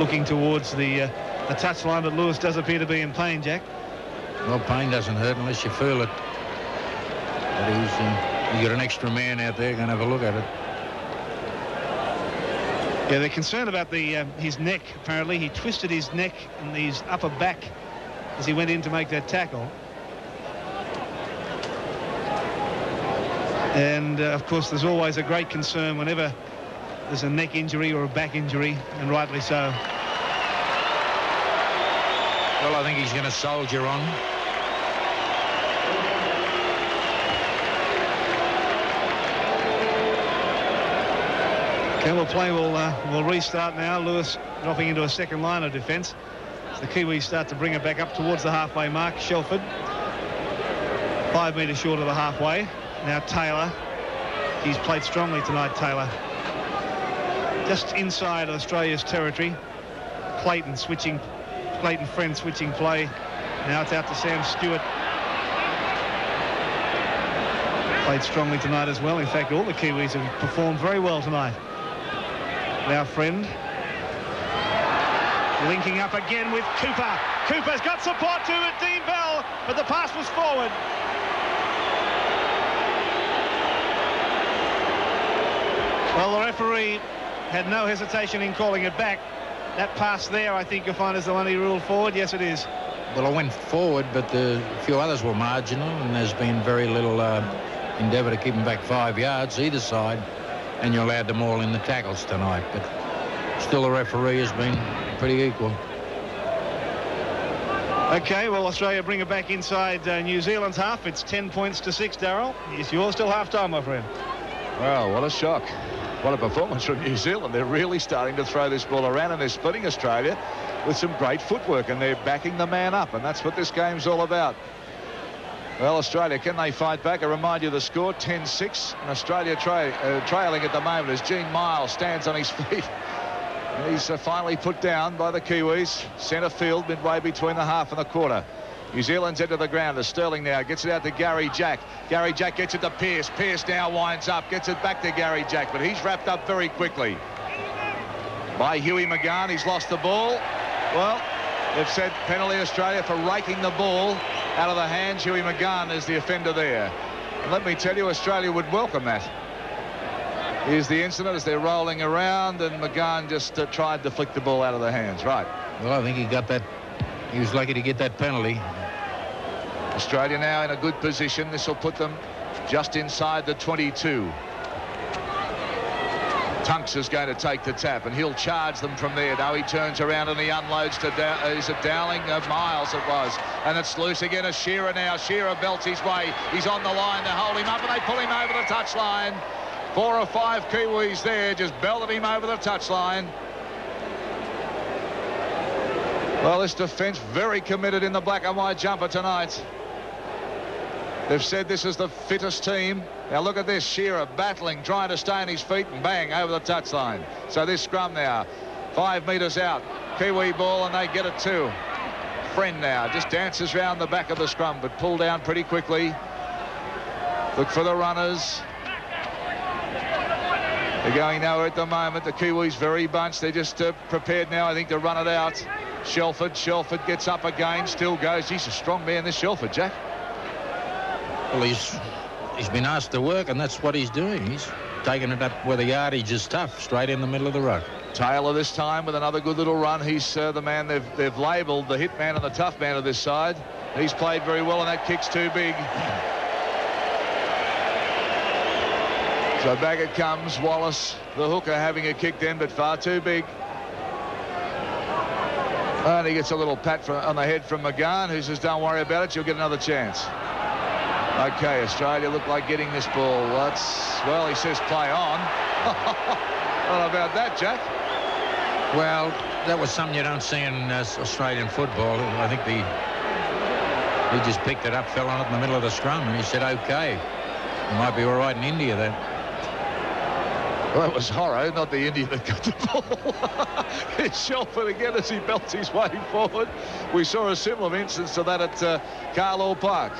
looking towards the touchline, but Lewis does appear to be in pain, Jack. Well, pain doesn't hurt unless you feel it. But you got an extra man out there going to have a look at it. Yeah, they're concerned about his neck, apparently. He twisted his neck and his upper back as he went in to make that tackle. And, of course, there's always a great concern whenever there's a neck injury or a back injury, and rightly so. Well, I think he's going to soldier on. Okay, play will restart now. Lewis dropping into a second line of defence. As the Kiwis start to bring it back up towards the halfway mark. Shelford, 5 metres short of the halfway. Now Taylor. He's played strongly tonight, Taylor. Just inside Australia's territory. Clayton Friend switching play. Now it's out to Sam Stewart. Played strongly tonight as well. In fact, all the Kiwis have performed very well tonight. Now Friend linking up again with Cooper. Cooper's got support to it, Dean Bell, but the pass was forward. Well, the referee had no hesitation in calling it back. That pass there, I think you'll find, is the one he ruled forward. Yes, it is. Well, I went forward, but a few others were marginal, and there's been very little endeavour to keep them back 5 yards either side, and you allowed them all in the tackles tonight. But still, the referee has been pretty equal. Okay, well, Australia bring it back inside New Zealand's half. It's 10 points to 6, Darryl. It's yours till half-time, my friend. Well, what a shock. What a performance from New Zealand. They're really starting to throw this ball around, and they're splitting Australia with some great footwork, and they're backing the man up, and that's what this game's all about. Well, Australia, can they fight back? I remind you the score, 10-6, and Australia trailing at the moment as Gene Miles stands on his feet. He's finally put down by the Kiwis. Centre field, midway between the half and the quarter. New Zealand's into the ground as Sterling now gets it out to Gary Jack. Gary Jack gets it to Pearce. Pearce now winds up, gets it back to Gary Jack, but he's wrapped up very quickly. by Huey McGahn. He's lost the ball. Well, they've said penalty Australia for raking the ball out of the hands. Huey McGahn is the offender there. And let me tell you, Australia would welcome that. Here's the incident as they're rolling around, and McGahn just tried to flick the ball out of the hands. Right. Well, I think he got that. He was lucky to get that penalty. Australia now in a good position. This will put them just inside the 22. Tunks is going to take the tap, and he'll charge them from there. Now he turns around and he unloads to is it Dowling? Miles it was. And it's loose again. A Shearer now. Shearer belts his way. He's on the line. They hold him up and they pull him over the touchline. 4 or 5 Kiwis there just belted him over the touchline. Well, this defence very committed in the black and white jumper tonight. They've said this is the fittest team. Now look at this. Shearer battling, trying to stay on his feet, and bang, over the touchline. So this scrum now, 5 metres out. Kiwi ball, and they get it too. Friend now just dances round the back of the scrum, but pulled down pretty quickly. Look for the runners. They're going nowhere at the moment. The Kiwis very bunched. They're just prepared now, I think, to run it out. Shelford gets up again, still goes. He's a strong man, this Shelford, Jack. Well, he's been asked to work, and that's what he's doing. He's taking it up where the yardage is tough, straight in the middle of the ruck. Taylor this time with another good little run. He's the man they've labelled the hit man and the tough man of this side. He's played very well, and that kick's too big. So back it comes. Wallace, the hooker, having a kick then, but far too big. And he gets a little pat on the head from McGahn, who says, don't worry about it, you'll get another chance. Okay, Australia look like getting this ball. Well, he says play on. What about that, Jack? Well, that was something you don't see in Australian football. I think he just picked it up, fell on it in the middle of the scrum, and he said, okay. It might be all right in India then. Well, that was Horro, not the Indian that got the ball. It's Shelford again as he belts his way forward. We saw a similar instance to that at Carlisle Park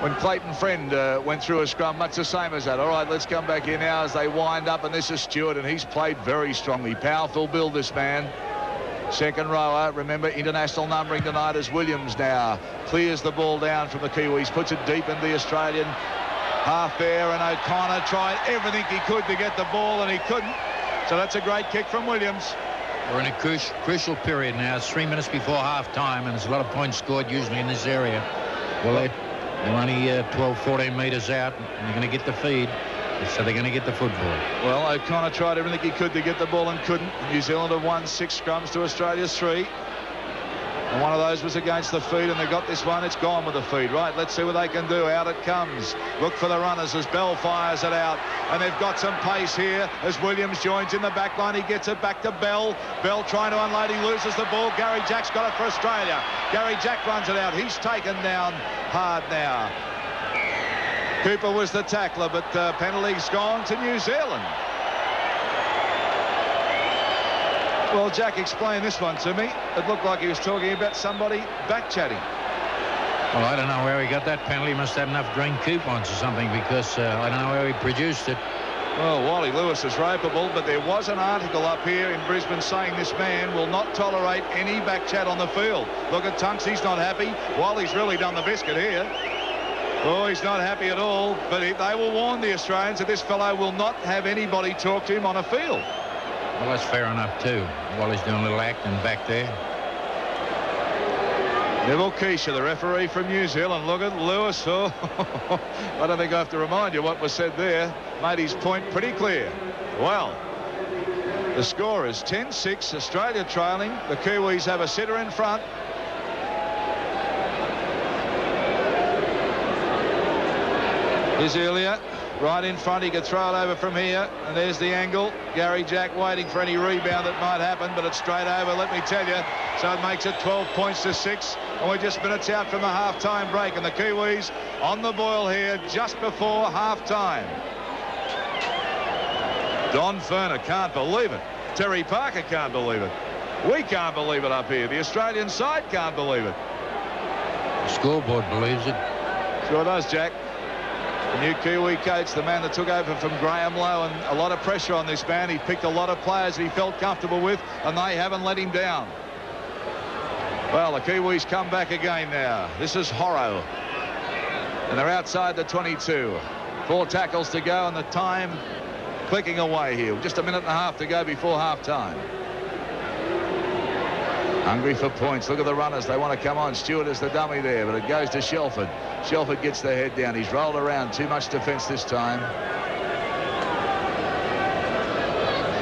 when Clayton Friend went through a scrum, much the same as that. All right, let's come back here now as they wind up, and this is Stewart, and he's played very strongly. Powerful build, this man. Second rower, remember, international numbering tonight as Williams now clears the ball down from the Kiwis, puts it deep into the Australian half there, and O'Connor tried everything he could to get the ball, and he couldn't. So that's a great kick from Williams. We're in a crucial period now. It's 3 minutes before half-time, and there's a lot of points scored usually in this area. Well, they're only 12, 14 metres out, and they're going to get the feed, so they're going to get the football. Well, O'Connor tried everything he could to get the ball and couldn't. New Zealand have won 6 scrums to Australia's 3. And one of those was against the feed, and they got this one. It's gone with the feed. Right, let's see what they can do. Out it comes. Look for the runners as Bell fires it out. And they've got some pace here as Williams joins in the back line. He gets it back to Bell. Bell trying to unload. He loses the ball. Gary Jack's got it for Australia. Gary Jack runs it out. He's taken down hard now. Cooper was the tackler, but penalty's gone to New Zealand. Well, Jack explained this one to me. It looked like he was talking about somebody back-chatting. Well, I don't know where he got that penalty. He must have enough green coupons or something, because I don't know where he produced it. Well, Wally Lewis is ropeable, but there was an article up here in Brisbane saying this man will not tolerate any back-chat on the field. Look at Tunks, he's not happy. Wally's really done the biscuit here. Oh, he's not happy at all, but they will warn the Australians that this fellow will not have anybody talk to him on a field. Well, that's fair enough, too. Wally's doing a little acting back there. Neville Keisha, the referee from New Zealand. Look at Lewis. Oh, I don't think I have to remind you what was said there. Made his point pretty clear. Well, the score is 10-6. Australia trailing. The Kiwis have a sitter in front. Here's Elliott. Right in front, he could throw it over from here, and there's the angle. Gary Jack waiting for any rebound that might happen, but it's straight over, let me tell you. So it makes it 12 points to 6, and we're just minutes out from the half-time break, and the Kiwis on the boil here just before half-time. Don Ferner can't believe it. Terry Parker can't believe it. We can't believe it up here. The Australian side can't believe it. The scoreboard believes it. Sure does, Jack. The new Kiwi coach, the man that took over from Graham Lowe, and a lot of pressure on this man. He picked a lot of players that he felt comfortable with, and they haven't let him down. Well, the Kiwis come back again now. This is Horrow. And they're outside the 22. 4 tackles to go, and the time clicking away here. Just a minute and a half to go before half-time. Hungry for points. Look at the runners. They want to come on. Stewart is the dummy there, but it goes to Shelford. Shelford gets the head down. He's rolled around. Too much defence this time.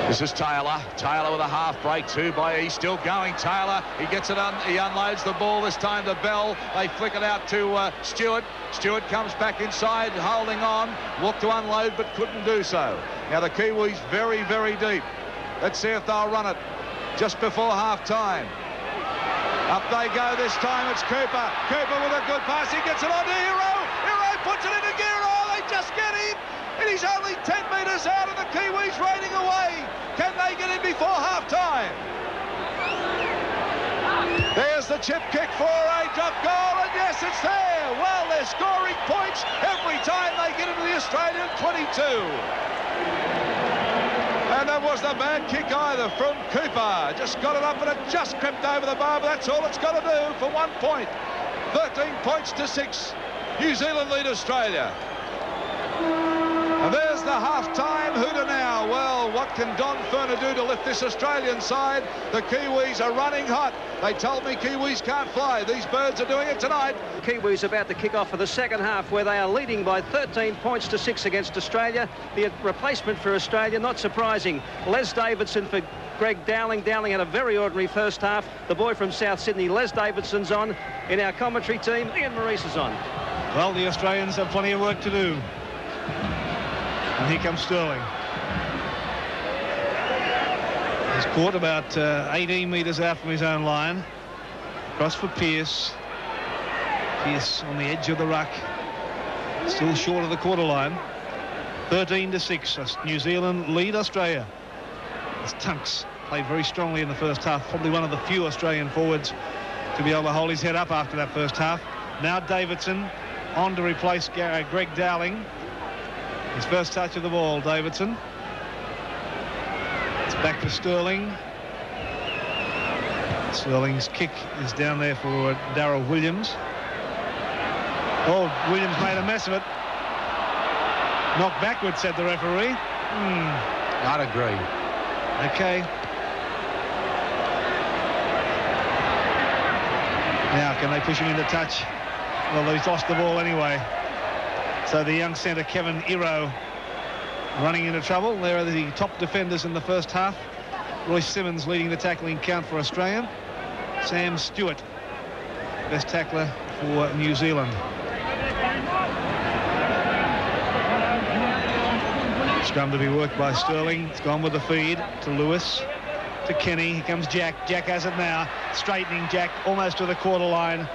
This is Taylor. Taylor with a half break. 2 by. He's still going. Taylor. He gets it on. He unloads the ball this time to Bell. They flick it out to Stewart. Stewart comes back inside, holding on. Looked to unload, but couldn't do so. Now the Kiwis very, very deep. Let's see if they'll run it just before half-time. Up they go this time. It's Cooper. Cooper with a good pass. He gets it on to Hero. Hero puts it into gear. Oh, they just get him. And he's only 10 metres out of the Kiwis raining away. Can they get him before half-time? There's the chip kick for a drop goal, and yes, it's there. Well, they're scoring points every time they get into the Australian 22. And that wasn't a bad kick either from Cooper. Just got it up and it just crept over the bar, but that's all it's got to do for 1 point. 13 points to 6. New Zealand lead Australia. And there's the half-time hooter now. Well, what can Don Furner do to lift this Australian side? The Kiwis are running hot. They told me Kiwis can't fly. These birds are doing it tonight. Kiwis about to kick off for the second half, where they are leading by 13 points to 6 against Australia. The replacement for Australia, not surprising, Les Davidson for Greg Dowling. Dowling had a very ordinary first half. The boy from South Sydney, Les Davidson's on. In our commentary team, Ian Maurice is on. Well, the Australians have plenty of work to do. And here comes Sterling. He's caught about 18 metres out from his own line. Cross for Pearce. Pearce on the edge of the ruck. Still short of the quarter line. 13-6. New Zealand lead Australia. As Tunks played very strongly in the first half. Probably one of the few Australian forwards to be able to hold his head up after that first half. Now Davidson on to replace Greg Dowling. His first touch of the ball, Davidson. It's back to Sterling. Sterling's kick is down there for Darryl Williams. Oh, Williams made a mess of it. Knocked backwards, said the referee. I'd agree. Okay. Now, can they push him into touch? Well, he's lost the ball anyway. So the young centre, Kevin Iro, running into trouble. There are the top defenders in the first half. Royce Simmons leading the tackling count for Australia. Sam Stewart, best tackler for New Zealand. Scrum to be worked by Sterling. It's gone with the feed to Lewis, to Kenny. Here comes Jack. Jack has it now. Straightening Jack almost to the quarter line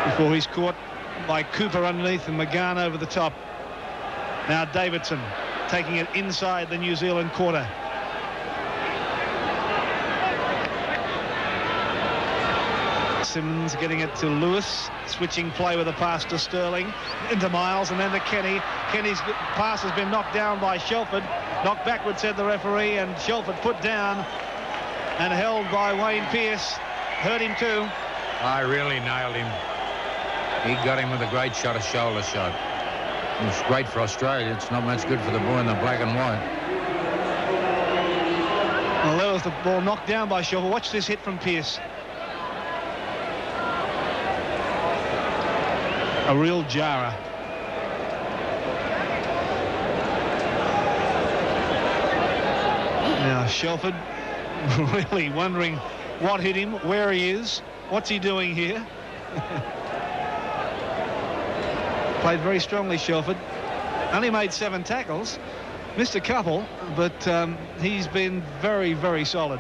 before he's caught by Cooper underneath and McGahn over the top. Now Davidson taking it inside the New Zealand quarter. Simmons getting it to Lewis, switching play with a pass to Sterling, into Miles, and then to Kenny. Kenny's pass has been knocked down by Shelford. Knocked backward, said the referee, and Shelford put down and held by Wayne Pearce. Hurt him too. I really nailed him. He got him with a great shot, a shoulder shot. It's great for Australia. It's not much good for the boy in the black and white. Well, there was the ball knocked down by Shelford. Watch this hit from Pearce. A real jarrer. Now Shelford really wondering what hit him, where he is, what's he doing here. Played very strongly, Shelford. Only made 7 tackles. Missed a couple, but he's been very, very solid.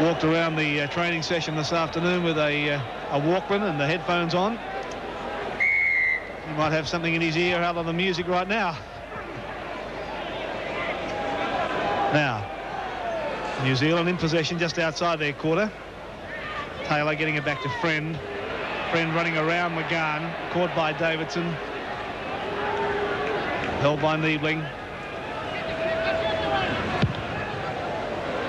Walked around the training session this afternoon with a Walkman and the headphones on. He might have something in his ear other than music right now. Now, New Zealand in possession just outside their quarter. Taylor getting it back to Friend. Friend running around McGahn, caught by Davidson. Held by Niebling.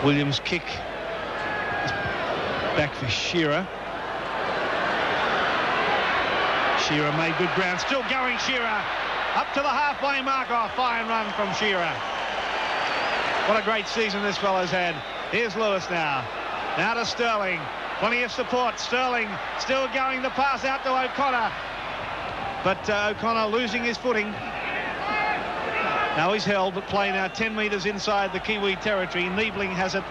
Williams' kick is back for Shearer. Shearer made good ground. Still going, Shearer. Up to the halfway mark. Oh, fine run from Shearer. What a great season this fellow's had. Here's Lewis now. Now to Sterling. Plenty of support. Sterling still going the pass out to O'Connor. But O'Connor losing his footing. Now he's held, but play now 10 metres inside the Kiwi territory. Niebling has it.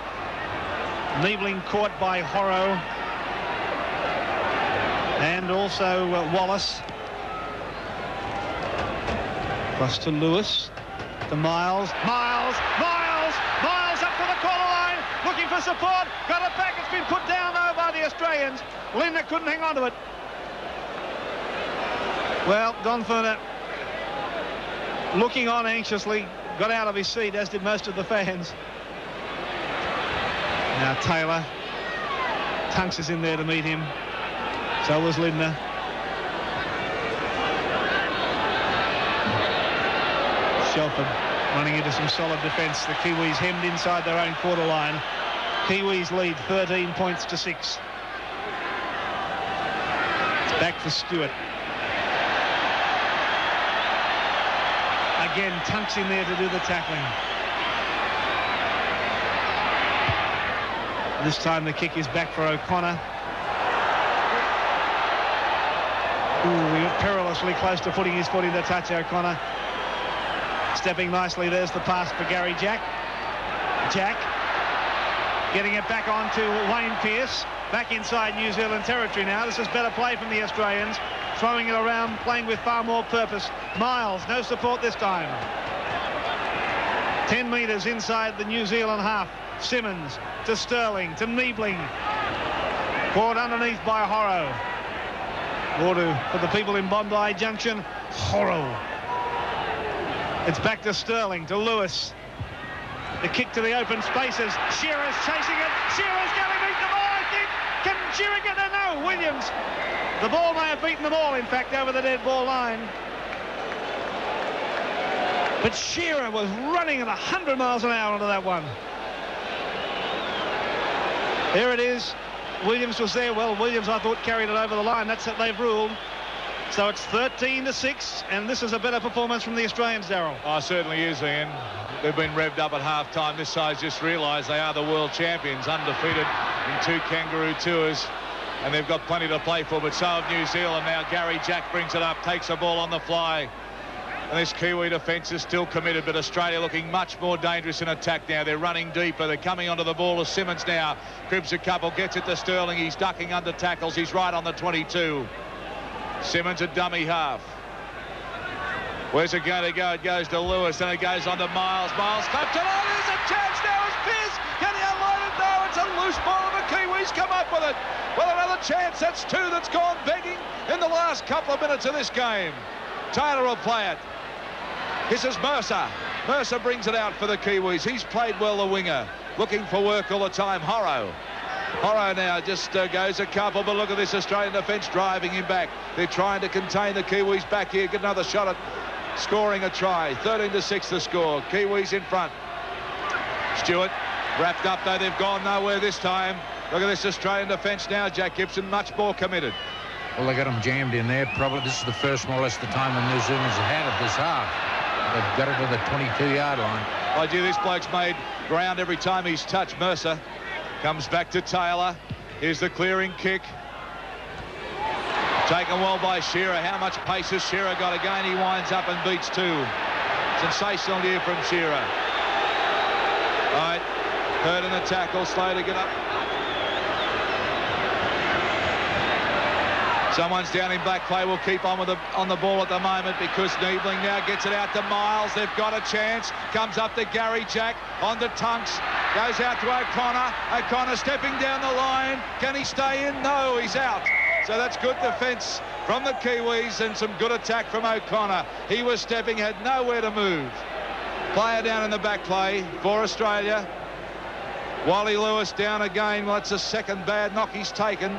Niebling caught by Horrow. And also Wallace. Cross to Lewis. To Miles. Miles up to the corner line. Looking for support. Got it back. It's been put down though by the Australians. Linda couldn't hang on to it. Well, Don Furner looking on anxiously. Got out of his seat, as did most of the fans. Now Taylor. Tunks is in there to meet him. So was Lindner. Shelford running into some solid defence. The Kiwis hemmed inside their own quarter line. Kiwis lead 13 points to 6. It's back for Stewart. Again, Tunks in there to do the tackling. This time the kick is back for O'Connor. Ooh, we were perilously close to putting his foot in the touch, O'Connor. Stepping nicely, there's the pass for Gary Jack. Jack getting it back on to Wayne Pearce. Back inside New Zealand territory now. This is better play from the Australians. Throwing it around, playing with far more purpose. Miles, no support this time. 10 metres inside the New Zealand half. Simmons to Sterling, to Niebling. Caught underneath by Horrow. For the people in Bondi Junction, Horrow. It's back to Sterling, to Lewis. The kick to the open spaces. Shearer's chasing it. Shearer's going to beat the ball, I think. Can Shearer get there? No, Williams. The ball may have beaten the ball, in fact, over the dead ball line. But Shearer was running at 100 miles an hour onto that one. There it is. Williams was there. Well, Williams, I thought, carried it over the line. That's what they've ruled. So it's 13-6, and this is a better performance from the Australians, Darryl. Oh, certainly is, Ian. They've been revved up at half-time. This side's just realised they are the world champions, undefeated in 2 Kangaroo Tours, and they've got plenty to play for, but so have New Zealand. Now Gary Jack brings it up, takes the ball on the fly, and this Kiwi defence is still committed, but Australia looking much more dangerous in attack now. They're running deeper. They're coming onto the ball to Simmons now. Cribs a couple, gets it to Sterling. He's ducking under tackles. He's right on the 22. Simmons a dummy half. Where's it going to go? It goes to Lewis, and it goes on to Miles. Miles clapped it on. There's a chance now. It's Pearce. Can he unload it? No, it's a loose ball, and the Kiwis come up with it. Well, another chance. That's 2 that's gone begging in the last couple of minutes of this game. Taylor will play it. This is Mercer. Mercer brings it out for the Kiwis. He's played well, the winger. Looking for work all the time. Horrow now just goes a couple, but look at this Australian defence driving him back. They're trying to contain the Kiwis back here. Get another shot at scoring a try. 13-6 the score. Kiwis in front. Stewart wrapped up, though. They've gone nowhere this time. Look at this Australian defence now. Jack Gibson much more committed. Well, they got them jammed in there. Probably this is the first, more or less, the time when New Zealand's had it this half. They've got it to the 22-yard line. Oh, gee, this bloke's made ground every time he's touched. Mercer comes back to Taylor. Here's the clearing kick. Taken well by Shearer. How much pace has Shearer got? Again, he winds up and beats 2. Sensational here from Shearer. All right, Hurt in the tackle, slow to get up. Someone's down in back play. Will keep on with on the ball at the moment because Niebling now gets it out to Miles. They've got a chance. Comes up to Gary Jack. On to Tunks. Goes out to O'Connor. O'Connor stepping down the line. Can he stay in? No, he's out. So that's good defence from the Kiwis and some good attack from O'Connor. He was stepping, had nowhere to move. Player down in the back play for Australia. Wally Lewis down again. Well, that's a second bad knock he's taken.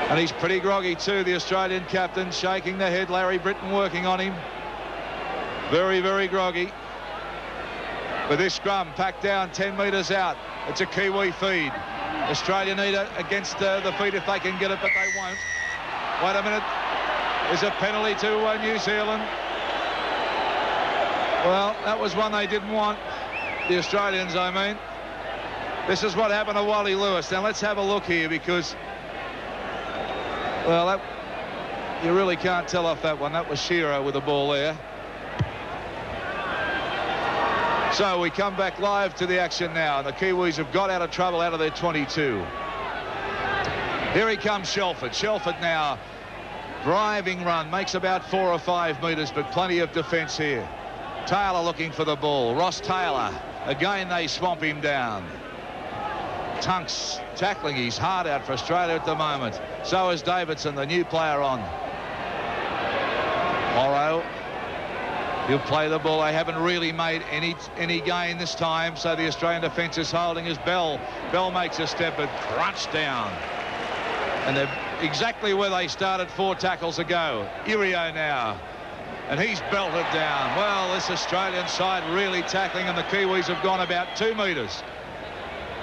And he's pretty groggy too, the Australian captain, shaking the head. Larry Britton working on him. Very, very groggy. With this scrum packed down 10 metres out. It's a Kiwi feed. Australia need it against the feed if they can get it, but they won't. Wait a minute. There's a penalty to New Zealand. Well, that was one they didn't want. The Australians, I mean. This is what happened to Wally Lewis. Now let's have a look here, because, well, that, you really can't tell off that one. That was Shearer with the ball there. So we come back live to the action now, and the Kiwis have got out of trouble out of their 22. Here he comes, Shelford. Shelford now, driving run, makes about 4 or 5 metres, but plenty of defence here. Taylor looking for the ball. Ross Taylor, again they swamp him down. Tunks tackling his heart out for Australia at the moment. So is Davidson, the new player on. Morrow. He'll play the ball. They haven't really made any gain this time, so the Australian defence is holding as Bell makes a step, but crunched down. And they're exactly where they started 4 tackles ago. Irio now, and he's belted down. Well, this Australian side really tackling, and the Kiwis have gone about 2 metres.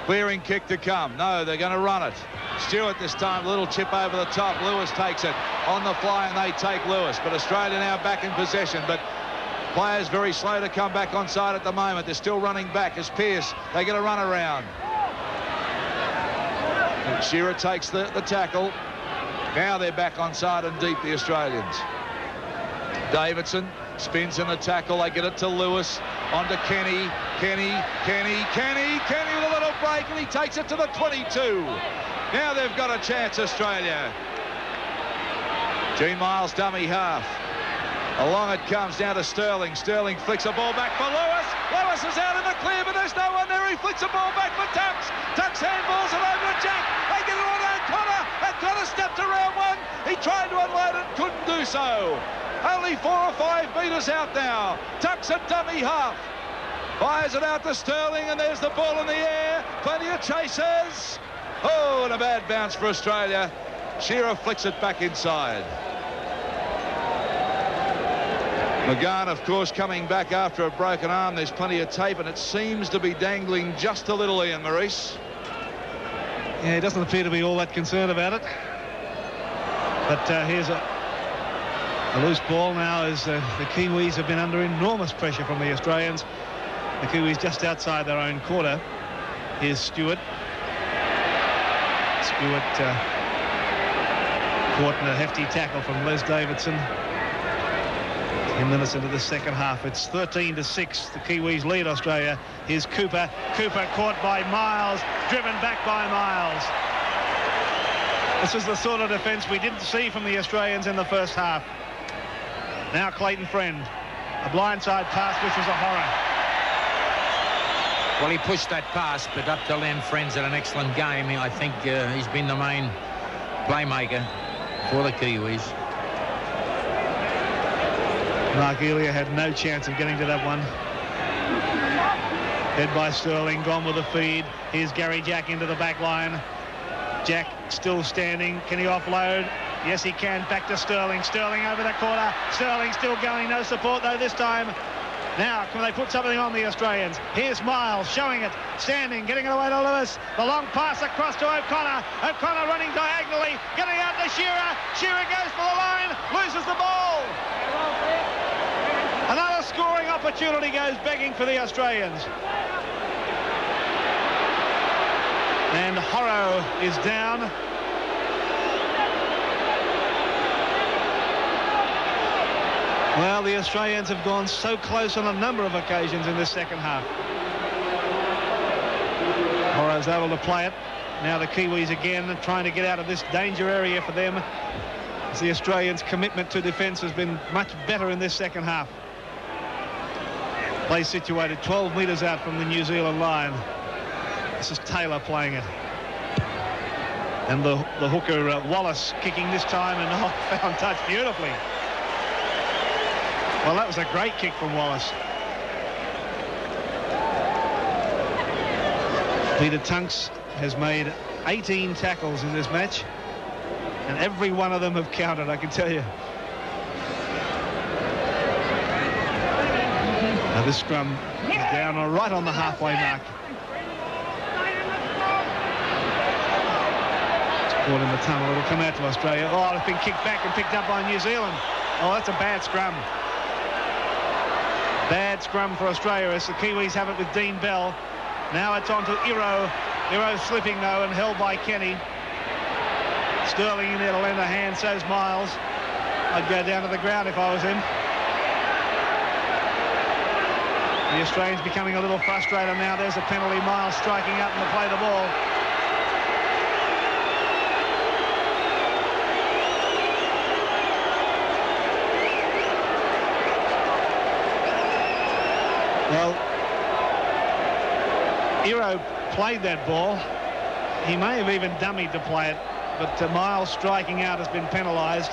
Clearing kick to come. No, they're going to run it. Stewart this time, a little chip over the top. Lewis takes it on the fly, and they take Lewis. But Australia now back in possession, but players very slow to come back on side at the moment. They're still running back as Pearce. They get a run around. And Shearer takes the tackle. Now they're back on side and deep, the Australians. Davidson spins in the tackle. They get it to Lewis. On to Kenny. Kenny with a little break, and he takes it to the 22. Now they've got a chance, Australia. Gene Miles, dummy half. Along it comes down to Sterling. Sterling flicks a ball back for Lewis. Lewis is out in the clear, but there's no one there. He flicks a ball back for Tunks. Tunks handballs it over to Jack. They get it on O'Connor. O'Connor stepped around one. He tried to unload it, couldn't do so. Only 4 or 5 metres out now. Tunks a dummy half. Fires it out to Sterling, and there's the ball in the air. Plenty of chasers. Oh, and a bad bounce for Australia. Shearer flicks it back inside. McGahn, of course, coming back after a broken arm. There's plenty of tape, and it seems to be dangling just a little, Ian Maurice. Yeah, he doesn't appear to be all that concerned about it. But here's a loose ball now, as the Kiwis have been under enormous pressure from the Australians. The Kiwis just outside their own quarter. Here's Stewart. Stewart caught in a hefty tackle from Les Davidson. 10 minutes into the second half. It's 13-6. The Kiwis lead Australia. Here's Cooper. Cooper caught by Miles, driven back by Miles. This is the sort of defence we didn't see from the Australians in the first half. Now Clayton Friend. A blindside pass, which was a horror. Well, he pushed that pass, but up to Len Friend's at an excellent game. I think he's been the main playmaker for the Kiwis. Mark Elia had no chance of getting to that one. Head by Sterling, gone with the feed. Here's Gary Jack into the back line. Jack still standing. Can he offload? Yes, he can. Back to Sterling. Sterling over the corner. Sterling still going. No support, though, this time. Now, can they put something on the Australians? Here's Miles showing it. Standing, getting it away to Lewis. The long pass across to O'Connor. O'Connor running diagonally. Getting out to Shearer. Shearer goes for the line. Loses the ball. Another scoring opportunity goes begging for the Australians. And Horrow is down. Well, the Australians have gone so close on a number of occasions in this second half. Horrow's able to play it. Now the Kiwis again trying to get out of this danger area for them, as the Australians' commitment to defence has been much better in this second half. Play situated 12 metres out from the New Zealand line. This is Taylor playing it. And the hooker, Wallace, kicking this time, and found touch beautifully. Well, that was a great kick from Wallace. Peter Tunks has made 18 tackles in this match, and every one of them have counted, I can tell you. Now this scrum is down right on the halfway mark. It's caught in the tunnel. It'll come out to Australia. Oh, it's been kicked back and picked up by New Zealand. Oh, that's a bad scrum. Bad scrum for Australia as the Kiwis have it with Dean Bell. Now it's on to Iro. Iro slipping though and held by Kenny. Sterling in there to lend a hand, so's Miles. I'd go down to the ground if I was him. The Australians becoming a little frustrated now. There's a penalty. Miles striking up and to play the ball. Well, Iro played that ball. He may have even dummied to play it, but Miles striking out has been penalised.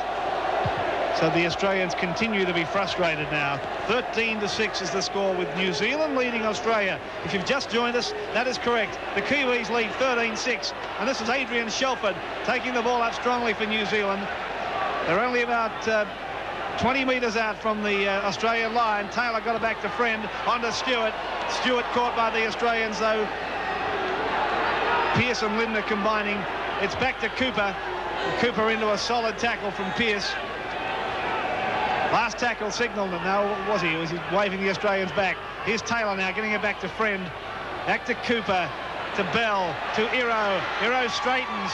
So the Australians continue to be frustrated now. 13-6 is the score with New Zealand leading Australia. If you've just joined us, that is correct. The Kiwis lead 13-6, and this is Adrian Shelford taking the ball up strongly for New Zealand. They're only about 20 metres out from the Australian line. Taylor got it back to Friend, onto Stewart. Stewart caught by the Australians though. Pearce and Lindner combining. It's back to Cooper. Cooper into a solid tackle from Pearce. Last tackle signalled, and now was he? Was he waving the Australians back? Here's Taylor now getting it back to Friend. Back to Cooper, to Bell, to Iro. Iro straightens.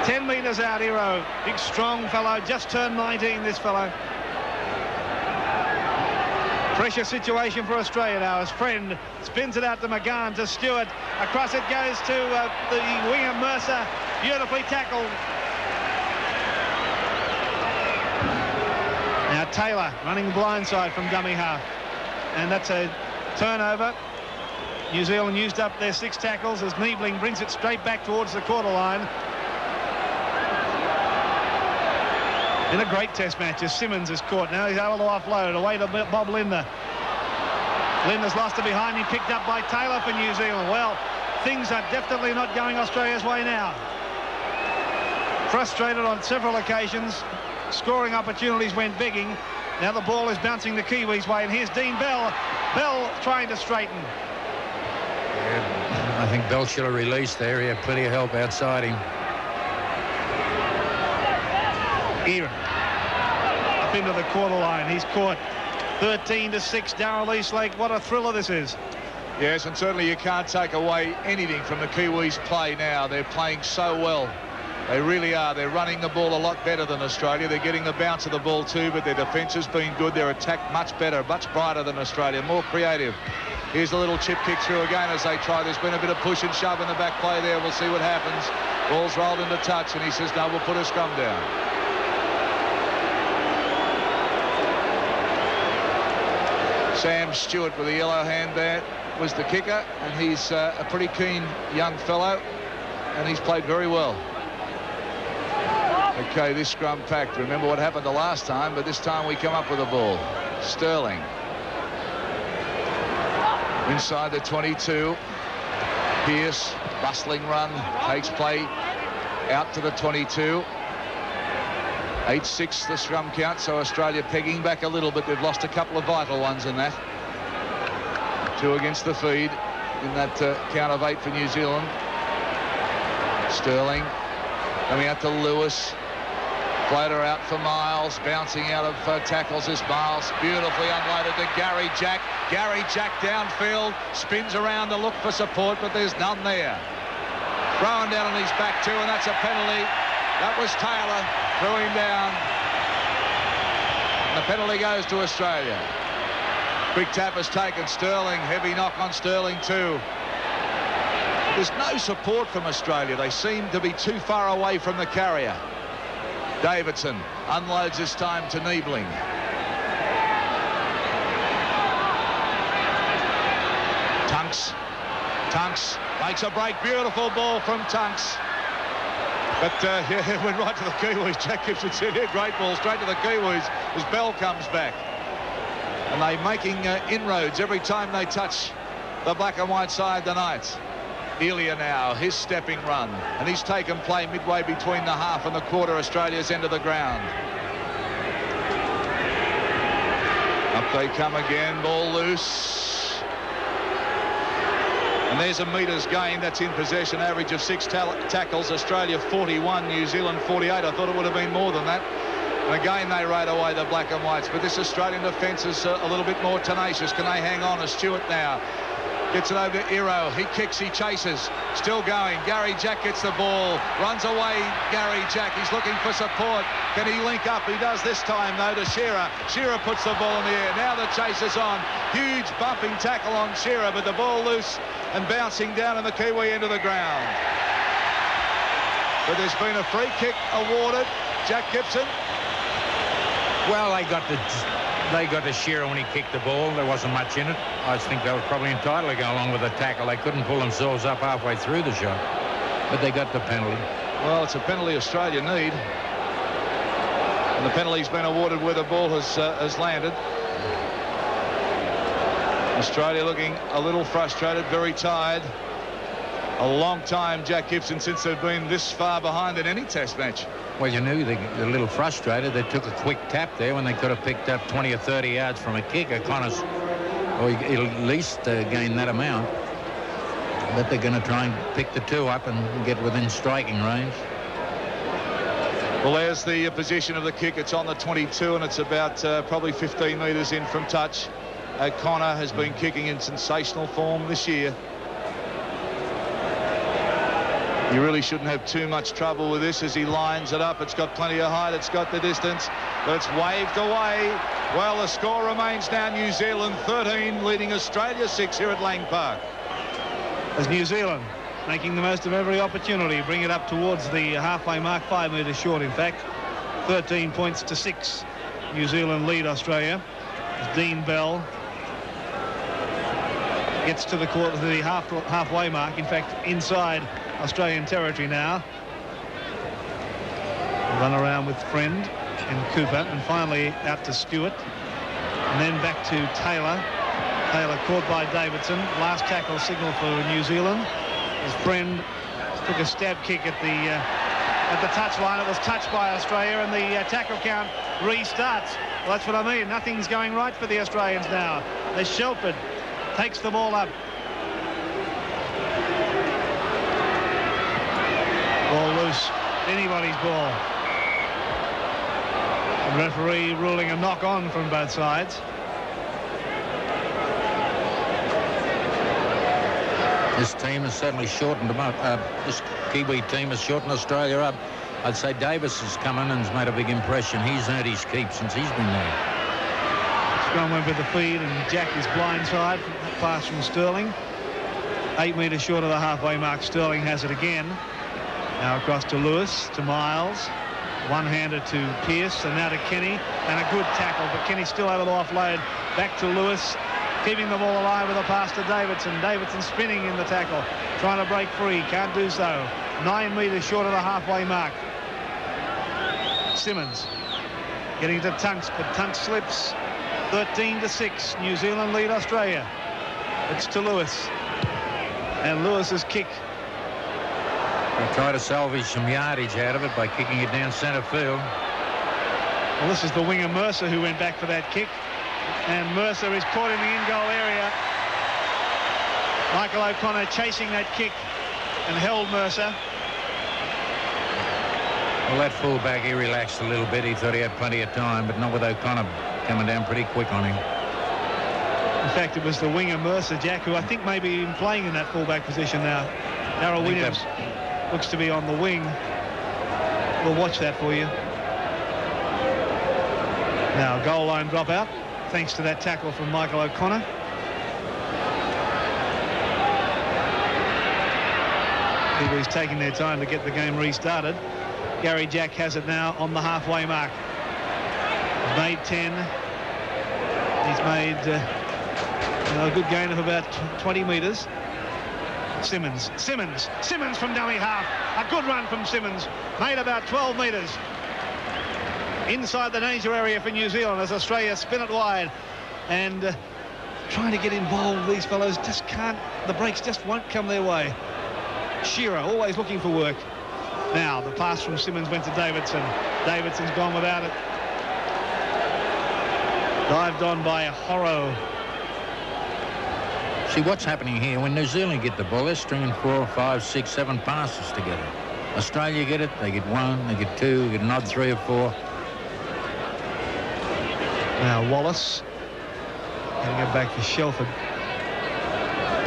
10 metres out, Iro. Big, strong fellow. Just turned 19, this fellow. Pressure situation for Australia now as Friend spins it out to McGahn, to Stewart. Across it goes to the winger Mercer. Beautifully tackled. Now Taylor running blindside from dummy half. And that's a turnover. New Zealand used up their 6 tackles as Niebling brings it straight back towards the quarter line. In a great test match as Simmons is caught. Now he's able to offload away to Bob Lindner. Lindner's lost it behind him, picked up by Taylor for New Zealand. Well, things are definitely not going Australia's way now. Frustrated on several occasions. Scoring opportunities went begging. Now the ball is bouncing the Kiwis' way, and here's Dean Bell. Bell trying to straighten. Yeah, I think Bell should have released there. He had plenty of help outside him. Aaron up into the quarter line. He's caught. 13-6. Darrell Eastlake. What a thriller this is. Yes, and certainly you can't take away anything from the Kiwis' play now. They're playing so well. They really are. They're running the ball a lot better than Australia. They're getting the bounce of the ball too, but their defence has been good. Their attack much better, much brighter than Australia, more creative. Here's a little chip kick through again as they try. There's been a bit of push and shove in the back play there. We'll see what happens. Ball's rolled into touch, and he says, no, we'll put a scrum down. Sam Stewart with the yellow hand there was the kicker, and he's a pretty keen young fellow, and he's played very well. Okay, this scrum packed. Remember what happened the last time, but this time we come up with a ball. Sterling. Inside the 22. Pearce, bustling run, takes play out to the 22. 8-6 the scrum count, so Australia pegging back a little bit. They've lost a couple of vital ones in that. 2 against the feed in that count of 8 for New Zealand. Sterling coming out to Lewis. Floater out for Miles, bouncing out of tackles is Miles. Beautifully unloaded to Gary Jack. Gary Jack downfield, spins around to look for support, but there's none there. Thrown down on his back too, and that's a penalty. That was Taylor, threw him down. And the penalty goes to Australia. Quick tap has taken Sterling, heavy knock on Sterling too. There's no support from Australia. They seem to be too far away from the carrier. Davidson unloads this time to Niebling. Tunks makes a break. Beautiful ball from Tunks. But yeah, it went right to the Kiwis. Jack Gibson said, yeah, great ball straight to the Kiwis as Bell comes back. And they're making inroads every time they touch the black and white side tonight. Elia now, his stepping run, and he's taken play midway between the half and the quarter, Australia's end of the ground. Up they come again, ball loose. And there's a metres gain. That's in possession, average of 6 tackles. Australia 41, New Zealand 48. I thought it would have been more than that. And again, they rode away the black and whites. But this Australian defence is a little bit more tenacious. Can they hang on? As Stewart now gets it over to Iro. He kicks, he chases. Still going. Gary Jack gets the ball. Runs away, Gary Jack. He's looking for support. Can he link up? He does this time, though, to Shearer. Shearer puts the ball in the air. Now the chase is on. Huge bumping tackle on Shearer, but the ball loose and bouncing down in the Kiwi end of the ground. But there's been a free kick awarded. Jack Gibson. Well, they got to Shearer when he kicked the ball. There wasn't much in it. I think they were probably entitled to go along with the tackle. They couldn't pull themselves up halfway through the shot, but they got the penalty. Well, it's a penalty Australia need, and the penalty's been awarded where the ball has landed. Australia looking a little frustrated, very tired. A long time, Jack Gibson, since they've been this far behind in any test match. Well, you knew they're a little frustrated. They took a quick tap there when they could have picked up 20 or 30 yards from a kick. O'Connor's, or at least gain that amount. But they're going to try and pick the two up and get within striking range. Well, there's the position of the kick. It's on the 22, and it's about probably 15 metres in from touch. O'Connor has been kicking in sensational form this year. You really shouldn't have too much trouble with this as he lines it up. It's got plenty of height. It's got the distance, but it's waved away. Well, the score remains now New Zealand 13, leading Australia 6 here at Lang Park. As New Zealand making the most of every opportunity, bring it up towards the halfway mark, 5 metres short, in fact. 13 points to 6. New Zealand lead Australia. As Dean Bell gets to the halfway mark, in fact, inside Australian territory now. Run around with Friend and Cooper, and finally out to Stewart, and then back to Taylor. Taylor caught by Davidson. Last tackle signal for New Zealand. His Friend took a stab kick at the touchline. It was touched by Australia, and the tackle count restarts. Well, that's what I mean. Nothing's going right for the Australians now. As Shelford takes the ball up. Ball loose. Anybody's ball. The referee ruling a knock on from both sides. This team has certainly shortened them up. This Kiwi team has shortened Australia up. I'd say Davis has come in and has made a big impression. He's earned his keep since he's been there. Scrum went with the feed, and Jack is blindside. Pass from Sterling. 8 metres short of the halfway mark. Sterling has it again. Now across to Lewis, to Miles. One-hander to Pearce, and now to Kenny. And a good tackle, but Kenny's still able to offload. Back to Lewis, keeping the ball alive with a pass to Davidson. Davidson spinning in the tackle, trying to break free. Can't do so. 9 metres short of the halfway mark. Simmons getting to Tunks, but Tunks slips. 13 to 6. New Zealand lead Australia. It's to Lewis. And Lewis's kick. They try to salvage some yardage out of it by kicking it down centre field. Well, this is the winger Mercer who went back for that kick. And Mercer is caught in the in-goal area. Michael O'Connor chasing that kick and held Mercer. Well, that fullback, he relaxed a little bit. He thought he had plenty of time, but not with O'Connor coming down pretty quick on him. In fact, it was the winger Mercer, Jack, who I think may be playing in that fullback position now. Darryl Williams looks to be on the wing. We'll watch that for you. Now, goal line dropout, thanks to that tackle from Michael O'Connor. Kiwis taking their time to get the game restarted. Gary Jack has it now on the halfway mark. He's made 10. He's made a good gain of about 20 metres. Simmons from dummy half. A good run from Simmons. Made about 12 metres. Inside the danger area for New Zealand as Australia spin it wide. And trying to get involved. These fellows just can't. The breaks just won't come their way. Shearer always looking for work. Now the pass from Simmons went to Davidson. Davidson's gone without it. Dived on by Horrow. See what's happening here. When New Zealand get the ball, they're stringing 4, 5, 6, 7 passes together. Australia get it, they get 1, they get 2, they get an odd 3 or 4. Now Wallace getting it back to Shelford.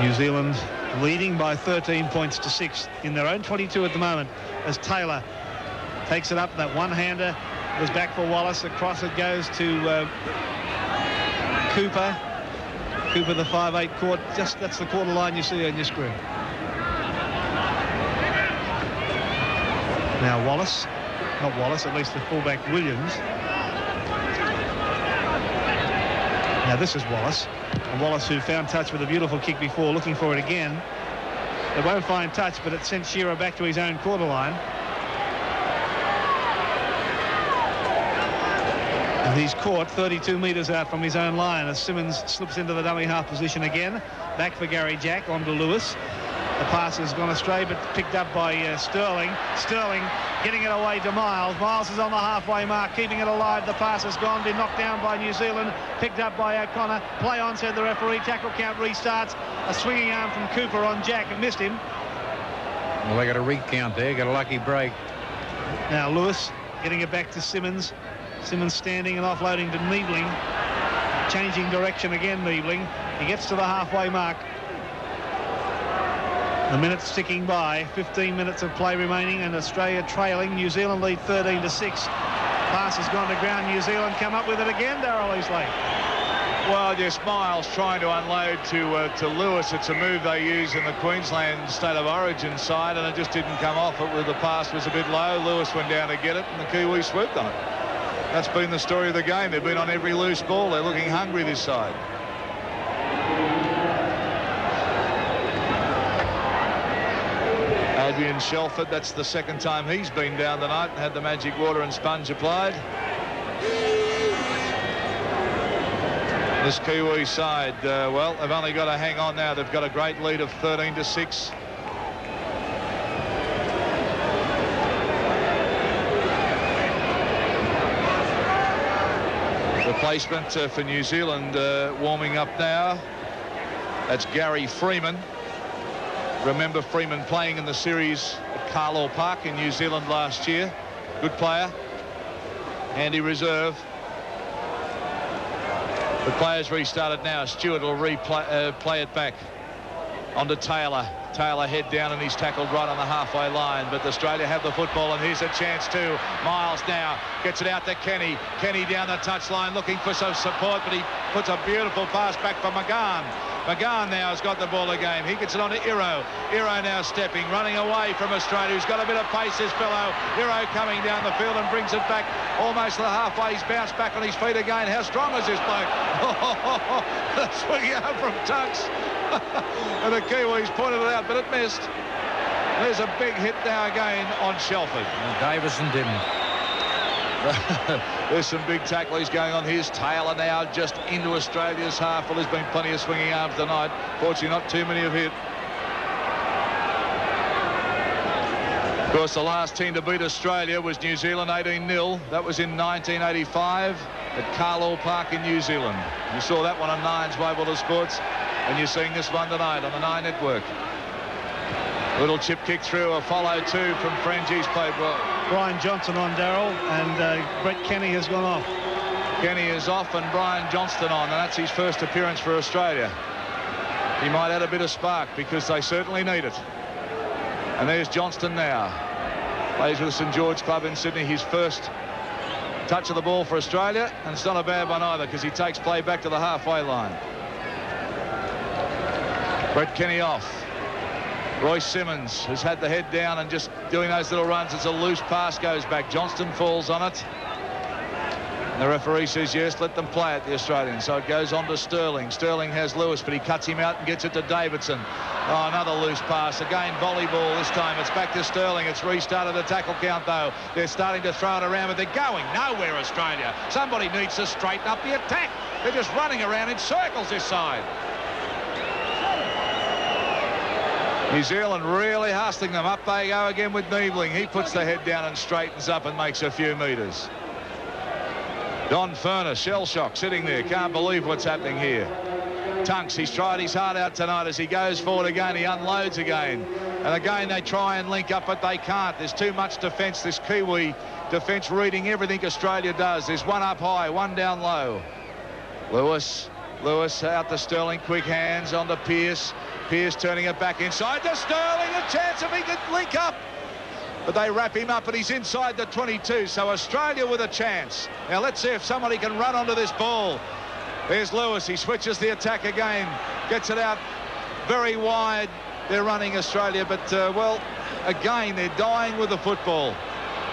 New Zealand leading by 13 points to 6 in their own 22 at the moment, as Taylor takes it up. That one-hander was back for Wallace. Across it goes to Cooper. Cooper, the 5'8" court. Just that's the quarter line you see on your screen. Now Wallace, not Wallace, at least the fullback Williams. Now this is Wallace. And Wallace, who found touch with a beautiful kick before, looking for it again. They won't find touch, but it sent Shearer back to his own quarter line. And he's caught 32 metres out from his own line as Simmons slips into the dummy half position again. Back for Gary Jack, on to Lewis. The pass has gone astray, but picked up by Sterling. Sterling getting it away to Miles. Miles is on the halfway mark, keeping it alive. The pass has gone, been knocked down by New Zealand. Picked up by O'Connor. Play on, said the referee. Tackle count restarts. A swinging arm from Cooper on Jack and missed him. Well, they got a recount there. Got a lucky break. Now Lewis getting it back to Simmons. Simmons standing and offloading to Niebling. Changing direction again, Niebling. He gets to the halfway mark. The minutes ticking by. 15 minutes of play remaining and Australia trailing. New Zealand lead 13 to 6. Pass has gone to ground. New Zealand come up with it again. Darryl Eastlake. Well, just Miles trying to unload to Lewis. It's a move they use in the Queensland State of Origin side, and it just didn't come off. The pass was a bit low. Lewis went down to get it, and the Kiwis swooped on it. That's been the story of the game. They've been on every loose ball. They're looking hungry this side. Adrian Shelford, that's the second time he's been down tonight and had the magic water and sponge applied. This Kiwi side, well, they've only got to hang on now. They've got a great lead of 13 to 6. Replacement for New Zealand warming up now. That's Gary Freeman. Remember Freeman playing in the series at Carlaw Park in New Zealand last year. Good player. Handy reserve. The players restarted now. Stewart will play it back onto Taylor. Taylor head down and he's tackled right on the halfway line, but Australia have the football and here's a chance too. Miles now gets it out to Kenny. Kenny down the touchline looking for some support, but he puts a beautiful pass back for McGahn. McGahn now has got the ball again. He gets it on to Iro. Iro now stepping, running away from Australia, who's got a bit of pace, this fellow. Iro coming down the field and brings it back almost to the halfway. He's bounced back on his feet again. How strong is this bloke? Swinging up from Tunks. And the Kiwis pointed it out, but it missed. There's a big hit now again on Shelford. Davison didn't. There's some big tackles going on. Here's Taylor now just into Australia's half. Well, there's been plenty of swinging arms tonight. Fortunately, not too many have hit. Of course, the last team to beat Australia was New Zealand 18-0. That was in 1985 at Carlaw Park in New Zealand. You saw that one on Nine's Way World of Sports, and you're seeing this one tonight on the Nine Network. Little chip kick through, a follow two from Frangi's played well. Brian Johnson on, Darryl, and Brett Kenny has gone off. Kenny is off and Brian Johnston on, and that's his first appearance for Australia. He might add a bit of spark because they certainly need it. And there's Johnston now. Plays with the St George Club in Sydney. His first touch of the ball for Australia, and it's not a bad one either because he takes play back to the halfway line. Brett Kenny off. Royce Simmons has had the head down and just doing those little runs as a loose pass goes back. Johnston falls on it. And the referee says, yes, let them play it, the Australians. So it goes on to Sterling. Sterling has Lewis, but he cuts him out and gets it to Davidson. Oh, another loose pass. Again, volleyball this time. It's back to Sterling. It's restarted the tackle count, though. They're starting to throw it around, but they're going nowhere, Australia. Somebody needs to straighten up the attack. They're just running around in circles this side. New Zealand really hustling them. Up they go again with Niebling. He puts the head down and straightens up and makes a few metres. Don Furness, shell shock, sitting there. Can't believe what's happening here. Tunks, he's tried his heart out tonight. As he goes forward again, he unloads again. And again, they try and link up, but they can't. There's too much defence. This Kiwi defence reading everything Australia does. There's one up high, one down low. Lewis out to Sterling. Quick hands on to Pearce. Pearce turning it back inside to Sterling. A chance if he could link up. But they wrap him up and he's inside the 22. So Australia with a chance. Now let's see if somebody can run onto this ball. There's Lewis. He switches the attack again. Gets it out very wide. They're running Australia. But, well, again, they're dying with the football.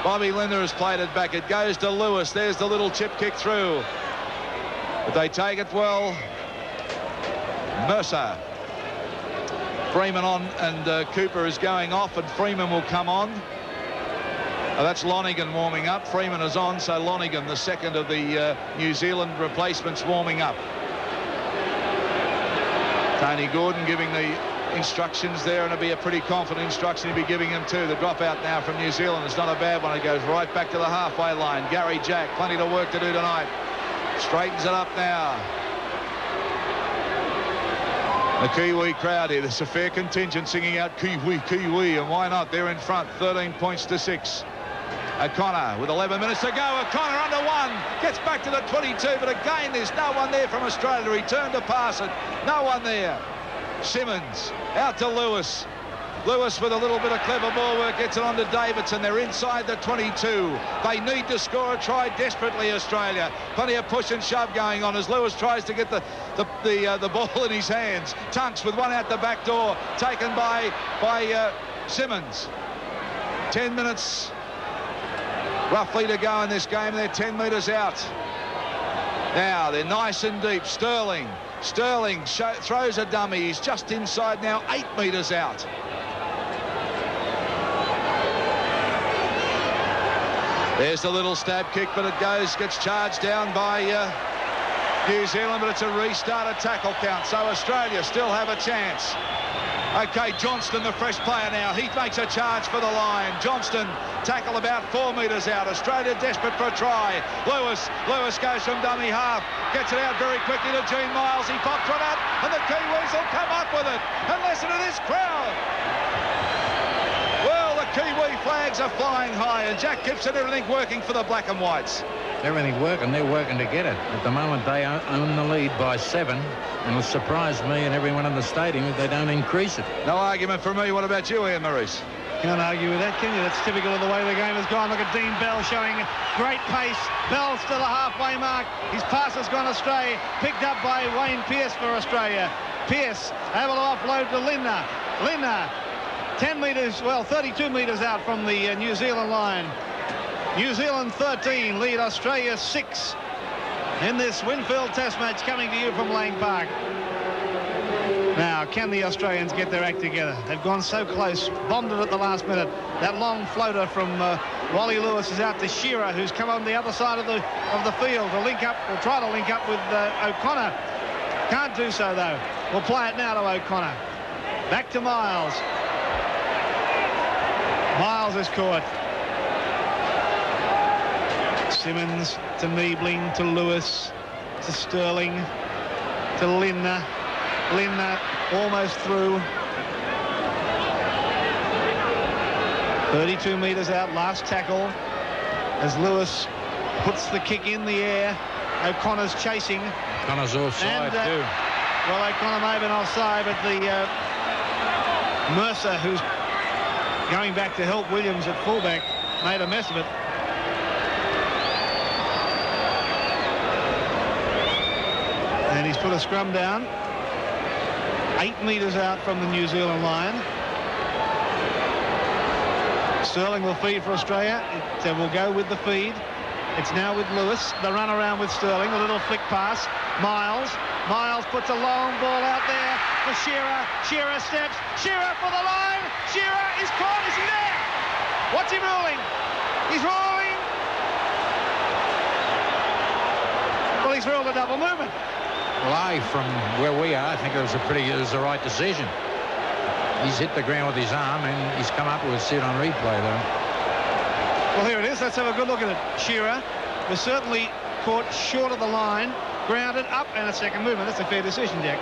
Bobby Lindner has played it back. It goes to Lewis. There's the little chip kick through. But they take it well. Mercer. Freeman on, and Cooper is going off, and Freeman will come on. That's Lonigan warming up. Freeman is on, so Lonigan, the second of the New Zealand replacements, warming up. Tony Gordon giving the instructions there, and it'll be a pretty confident instruction he'll be giving him too. The dropout now from New Zealand is not a bad one. It goes right back to the halfway line. Gary Jack, plenty of work to do tonight. Straightens it up now. The Kiwi crowd here. There's a fair contingent singing out Kiwi, Kiwi, and why not? They're in front, 13 points to 6. O'Connor with 11 minutes to go. O'Connor under one. Gets back to the 22, but again, there's no one there from Australia. He turned to pass it. No one there. Simmons out to Lewis. Lewis with a little bit of clever ball work gets it on to Davidson. They're inside the 22. They need to score a try desperately, Australia. Plenty of push and shove going on as Lewis tries to get the ball in his hands. Tunks with one out the back door, taken by Simmons. 10 minutes roughly to go in this game. They're 10 metres out. Now they're nice and deep. Sterling throws a dummy. He's just inside now, 8 metres out. There's the little stab kick, but it gets charged down by New Zealand, but it's a restart, a tackle count. So Australia still have a chance. Okay, Johnston, the fresh player now. He makes a charge for the line. Johnston, tackle about 4 metres out. Australia desperate for a try. Lewis goes from dummy half. Gets it out very quickly to Gene Miles. He pops one up, and the Kiwis will come up with it. And listen to this crowd. Well, the Kiwi flags are flying high, and Jack Gibson, everything working for the black and whites. Everything working. They're working to get it. At the moment, they own the lead by 7. And it'll surprise me and everyone in the stadium if they don't increase it. No argument from me. What about you, Ian Maurice? Can't argue with that, can you? That's typical of the way the game has gone. Look at Dean Bell showing great pace. Bell's to the halfway mark. His pass has gone astray. Picked up by Wayne Pearce for Australia. Pearce able to offload to Lindner. Lindner, 10 metres, well, 32 metres out from the New Zealand line. New Zealand 13, lead Australia 6 in this Winfield Test match coming to you from Lang Park. Now, can the Australians get their act together? They've gone so close, bonded at the last minute. That long floater from Wally Lewis is out to Shearer, who's come on the other side of the field to link up, or try to link up with O'Connor. Can't do so, though. We'll play it now to O'Connor. Back to Miles. Miles is caught. Simmons to Niebling, to Lewis, to Sterling, to Lindner. Lindner almost through. 32 metres out, last tackle as Lewis puts the kick in the air. O'Connor's chasing. O'Connor's offside too. Well, O'Connor may have been offside, but the Mercer, who's going back to help Williams at fullback, made a mess of it. And he's put a scrum down. 8 metres out from the New Zealand line. Sterling will feed for Australia. It will go with the feed. It's now with Lewis. The run around with Sterling. A little flick pass. Miles puts a long ball out there for Shearer. Shearer steps. Shearer for the line. Shearer is caught. Is he there? What's he ruling? He's ruling. Well, he's ruled a double movement. Well, from where we are, I think it was the right decision. He's hit the ground with his arm, and he's come up with it on replay, though. Well, here it is. Let's have a good look at it. Shearer was certainly caught short of the line, grounded up, and a second movement. That's a fair decision, Jack.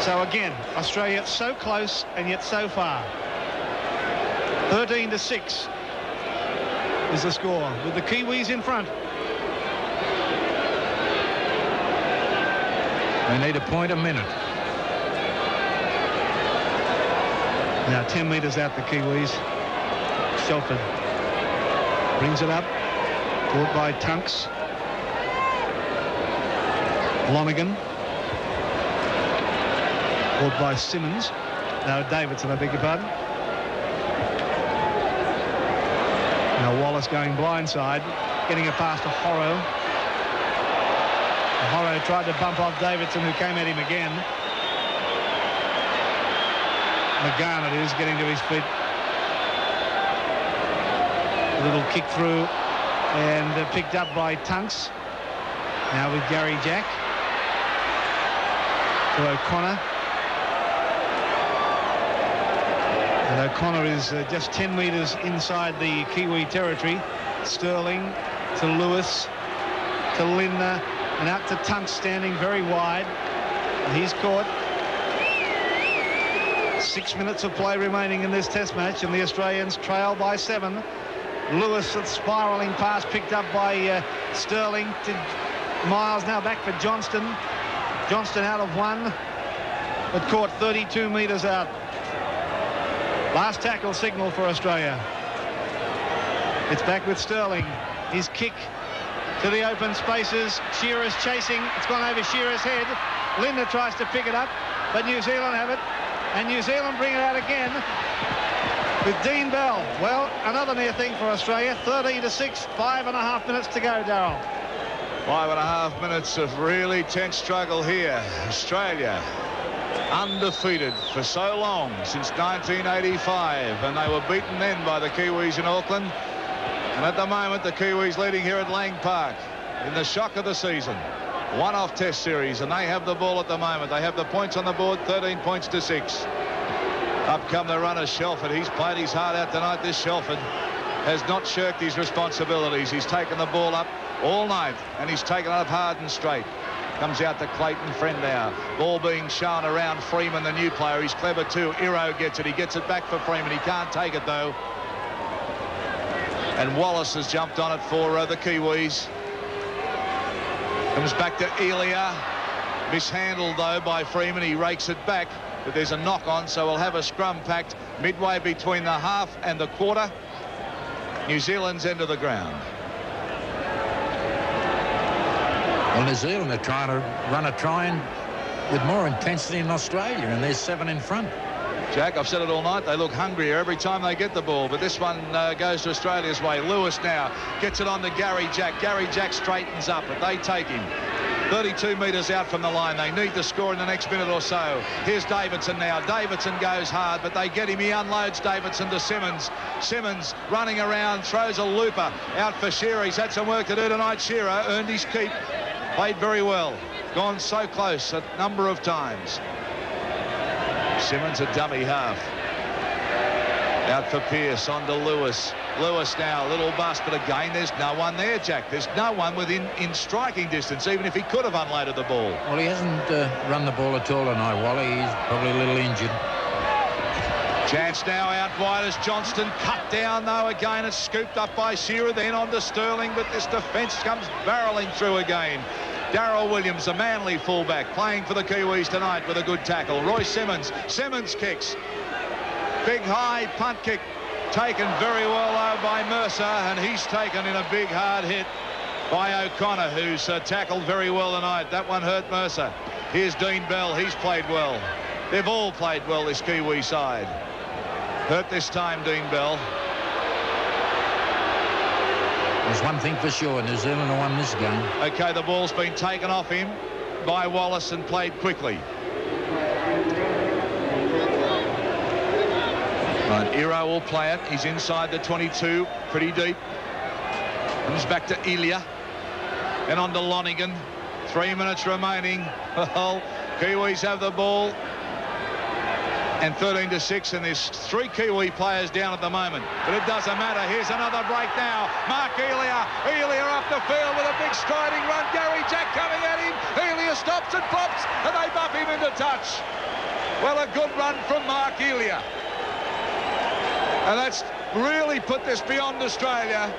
So again, Australia so close and yet so far. 13-6 is the score, with the Kiwis in front. They need a point a minute. Now 10 metres out the Kiwis. Shelford brings it up. Caught by Tunks. Lonergan. Caught by Simmons. No, Davidson, I beg your pardon. Now Wallace going blindside. Getting it past to Horrow. Horrow tried to bump off Davidson, who came at him again. McGahn, it is, getting to his feet. A little kick through and picked up by Tunks. Now with Gary Jack. To O'Connor. And O'Connor is just 10 metres inside the Kiwi territory. Sterling to Lewis to Lindner and out to Tunks, standing very wide. And he's caught. 6 minutes of play remaining in this test match, and the Australians trail by 7. Lewis, a spiralling pass picked up by Sterling to Miles. Now back for Johnston. Johnston out of one, but caught 32 metres out. Last tackle signal for Australia. It's back with Sterling. His kick to the open spaces. Shearer's chasing. It's gone over Shearer's head. Lindner tries to pick it up, but New Zealand have it. And New Zealand bring it out again with Dean Bell. Well, another near thing for Australia. 13-6, 5.5 minutes to go, Darryl. 5.5 minutes of really tense struggle here. Australia undefeated for so long, since 1985, and they were beaten then by the Kiwis in Auckland. And at the moment, the Kiwis leading here at Lang Park in the shock of the season. One-off test series, and they have the ball at the moment. They have the points on the board, 13 points to 6. Up come the runner, Shelford. He's played his heart out tonight. This Shelford has not shirked his responsibilities. He's taken the ball up all night, and he's taken it up hard and straight. Comes out to Clayton Friend now. Ball being shown around Freeman, the new player. He's clever too. Iro gets it. He gets it back for Freeman. He can't take it, though. And Wallace has jumped on it for the Kiwis. Comes back to Elia. Mishandled, though, by Freeman. He rakes it back, but there's a knock on, so we'll have a scrum packed midway between the half and the quarter. New Zealand's end of the ground. Well, New Zealand are trying to run a try with more intensity in Australia, and there's 7 in front. Jack, I've said it all night, they look hungrier every time they get the ball, but this one goes to Australia's way. Lewis now gets it on to Gary Jack. Gary Jack straightens up, but they take him. 32 metres out from the line. They need to score in the next minute or so. Here's Davidson now. Davidson goes hard, but they get him. He unloads Davidson to Simmons. Simmons running around, throws a looper out for Shearer. He's had some work to do tonight. Shearer earned his keep. Played very well. Gone so close a number of times. Simmons a dummy half. Out for Pearce, on to Lewis. Lewis now, a little bust, but again, there's no one there, Jack. There's no one within striking distance, even if he could have unloaded the ball. Well, he hasn't run the ball at all tonight, Wally. He's probably a little injured. Chance now out wide as Johnston cut down, though. Again, it's scooped up by Shearer, then on to Sterling, but this defence comes barrelling through again. Darryl Williams, a Manly fullback, playing for the Kiwis tonight with a good tackle. Royce Simmons. Simmons kicks. Big high punt kick taken very well though by Mercer, and he's taken in a big hard hit by O'Connor, who's tackled very well tonight. That one hurt Mercer. Here's Dean Bell. He's played well. They've all played well, this Kiwi side. Hurt this time, Dean Bell. There's one thing for sure, New Zealand have won this game. Okay, the ball's been taken off him by Wallace and played quickly. Right, Iro will play it. He's inside the 22, pretty deep. Comes back to Elia. And on to Lonigan. 3 minutes remaining. Well, Kiwis have the ball. And 13-6, and there's 3 Kiwi players down at the moment. But it doesn't matter. Here's another break now. Mark Elia. Elia off the field with a big striding run. Gary Jack coming at him. Elia stops and flops, and they bump him into touch. Well, a good run from Mark Elia. And that's really put this beyond Australia.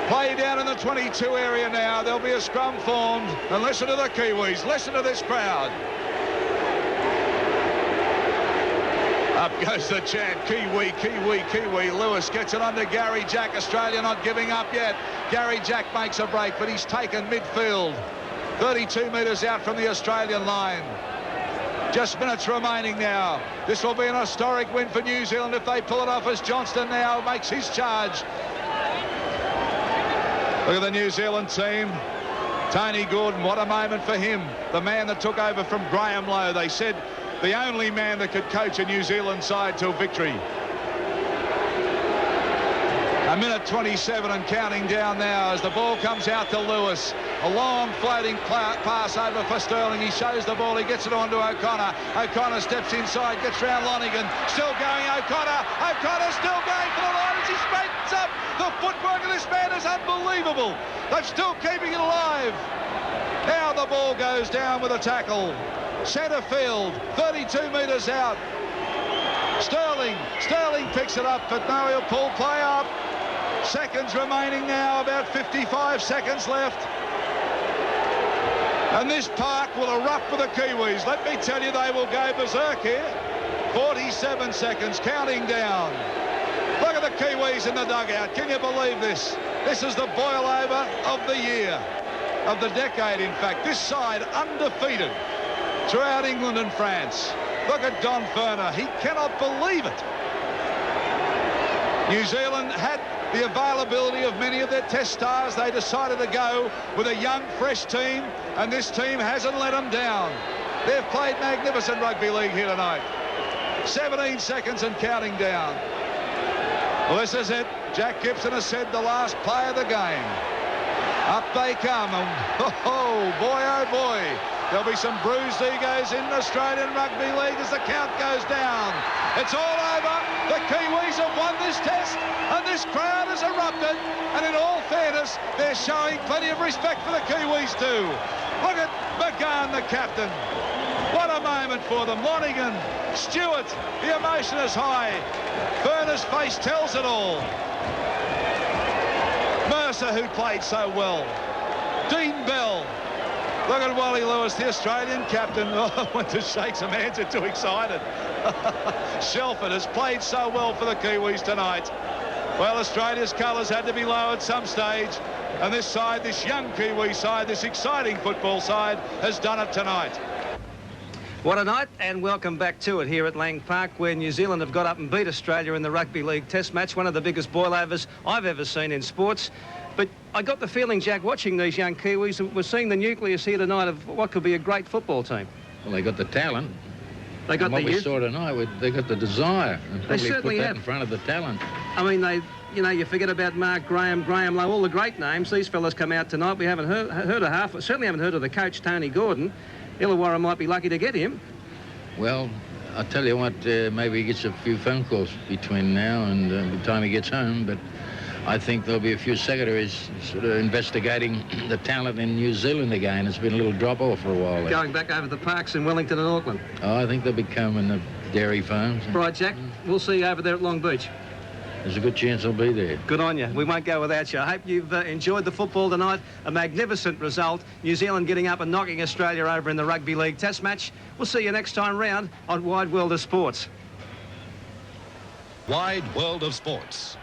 Play down in the 22 area now. There'll be a scrum formed. And listen to the Kiwis. Listen to this crowd. Up goes the chant. Kiwi, Kiwi, Kiwi. Lewis gets it under Gary Jack. Australia not giving up yet. Gary Jack makes a break, but he's taken midfield. 32 metres out from the Australian line. Just minutes remaining now. This will be an historic win for New Zealand if they pull it off, as Johnston now makes his charge. Look at the New Zealand team. Tony Gordon, what a moment for him. The man that took over from Graham Lowe. They said the only man that could coach a New Zealand side to victory. A minute 27 and counting down now as the ball comes out to Lewis. A long floating pass over for Sterling. He shows the ball. He gets it on to O'Connor. O'Connor steps inside, gets round Lonigan. Still going O'Connor. O'Connor still going for the line as he straightens up. The footwork of this man is unbelievable. They're still keeping it alive. Now the ball goes down with a tackle. Centre field, 32 metres out. Sterling picks it up, but no, he'll pull play up. Seconds remaining now, about 55 seconds left. And this park will erupt for the Kiwis. Let me tell you, they will go berserk here. 47 seconds, counting down. Look at the Kiwis in the dugout. Can you believe this? This is the boil-over of the year, of the decade, in fact. This side undefeated throughout England and France. Look at Don Ferner. He cannot believe it. New Zealand had the availability of many of their test stars. They decided to go with a young, fresh team, and this team hasn't let them down. They've played magnificent rugby league here tonight. 17 seconds and counting down. Well, this is it. Jack Gibson has said the last play of the game. Up they come, and oh boy, there'll be some bruised egos in Australian Rugby League as the count goes down. It's all over. The Kiwis have won this test, and this crowd has erupted. And in all fairness, they're showing plenty of respect for the Kiwis too. Look at McGahn, the captain. What a moment for them. Lonigan, Stewart, the emotion is high. Ferner's face tells it all. Mercer, who played so well. Dean Bell. Look at Wally Lewis, the Australian captain. Oh, went to shake some hands, they're too excited. Shelford has played so well for the Kiwis tonight. Well, Australia's colours had to be low at some stage. And this side, this young Kiwi side, this exciting football side, has done it tonight. What a night, and welcome back to it here at Lang Park, where New Zealand have got up and beat Australia in the Rugby League Test match, one of the biggest boilovers I've ever seen in sports. But I got the feeling, Jack, watching these young Kiwis, we're seeing the nucleus here tonight of what could be a great football team. Well, they got the talent. They got what the we youth. saw tonight, they got the desire. And They certainly put that have. in front of the talent. I mean, you forget about Mark Graham, Graham Lowe, all the great names. These fellas come out tonight. We haven't heard of half. Certainly haven't heard of the coach, Tony Gordon. Illawarra might be lucky to get him. Well, I'll tell you what, maybe he gets a few phone calls between now and the time he gets home, but I think there'll be a few secretaries sort of investigating the talent in New Zealand again. It's been a little drop-off for a while there. Going back over the parks in Wellington and Auckland. Oh, I think they'll be coming, the dairy farms. Right, Jack, we'll see you over there at Long Beach. There's a good chance I'll be there. Good on you. We won't go without you. I hope you've enjoyed the football tonight. A magnificent result. New Zealand getting up and knocking Australia over in the Rugby League Test match. We'll see you next time round on Wide World of Sports. Wide World of Sports.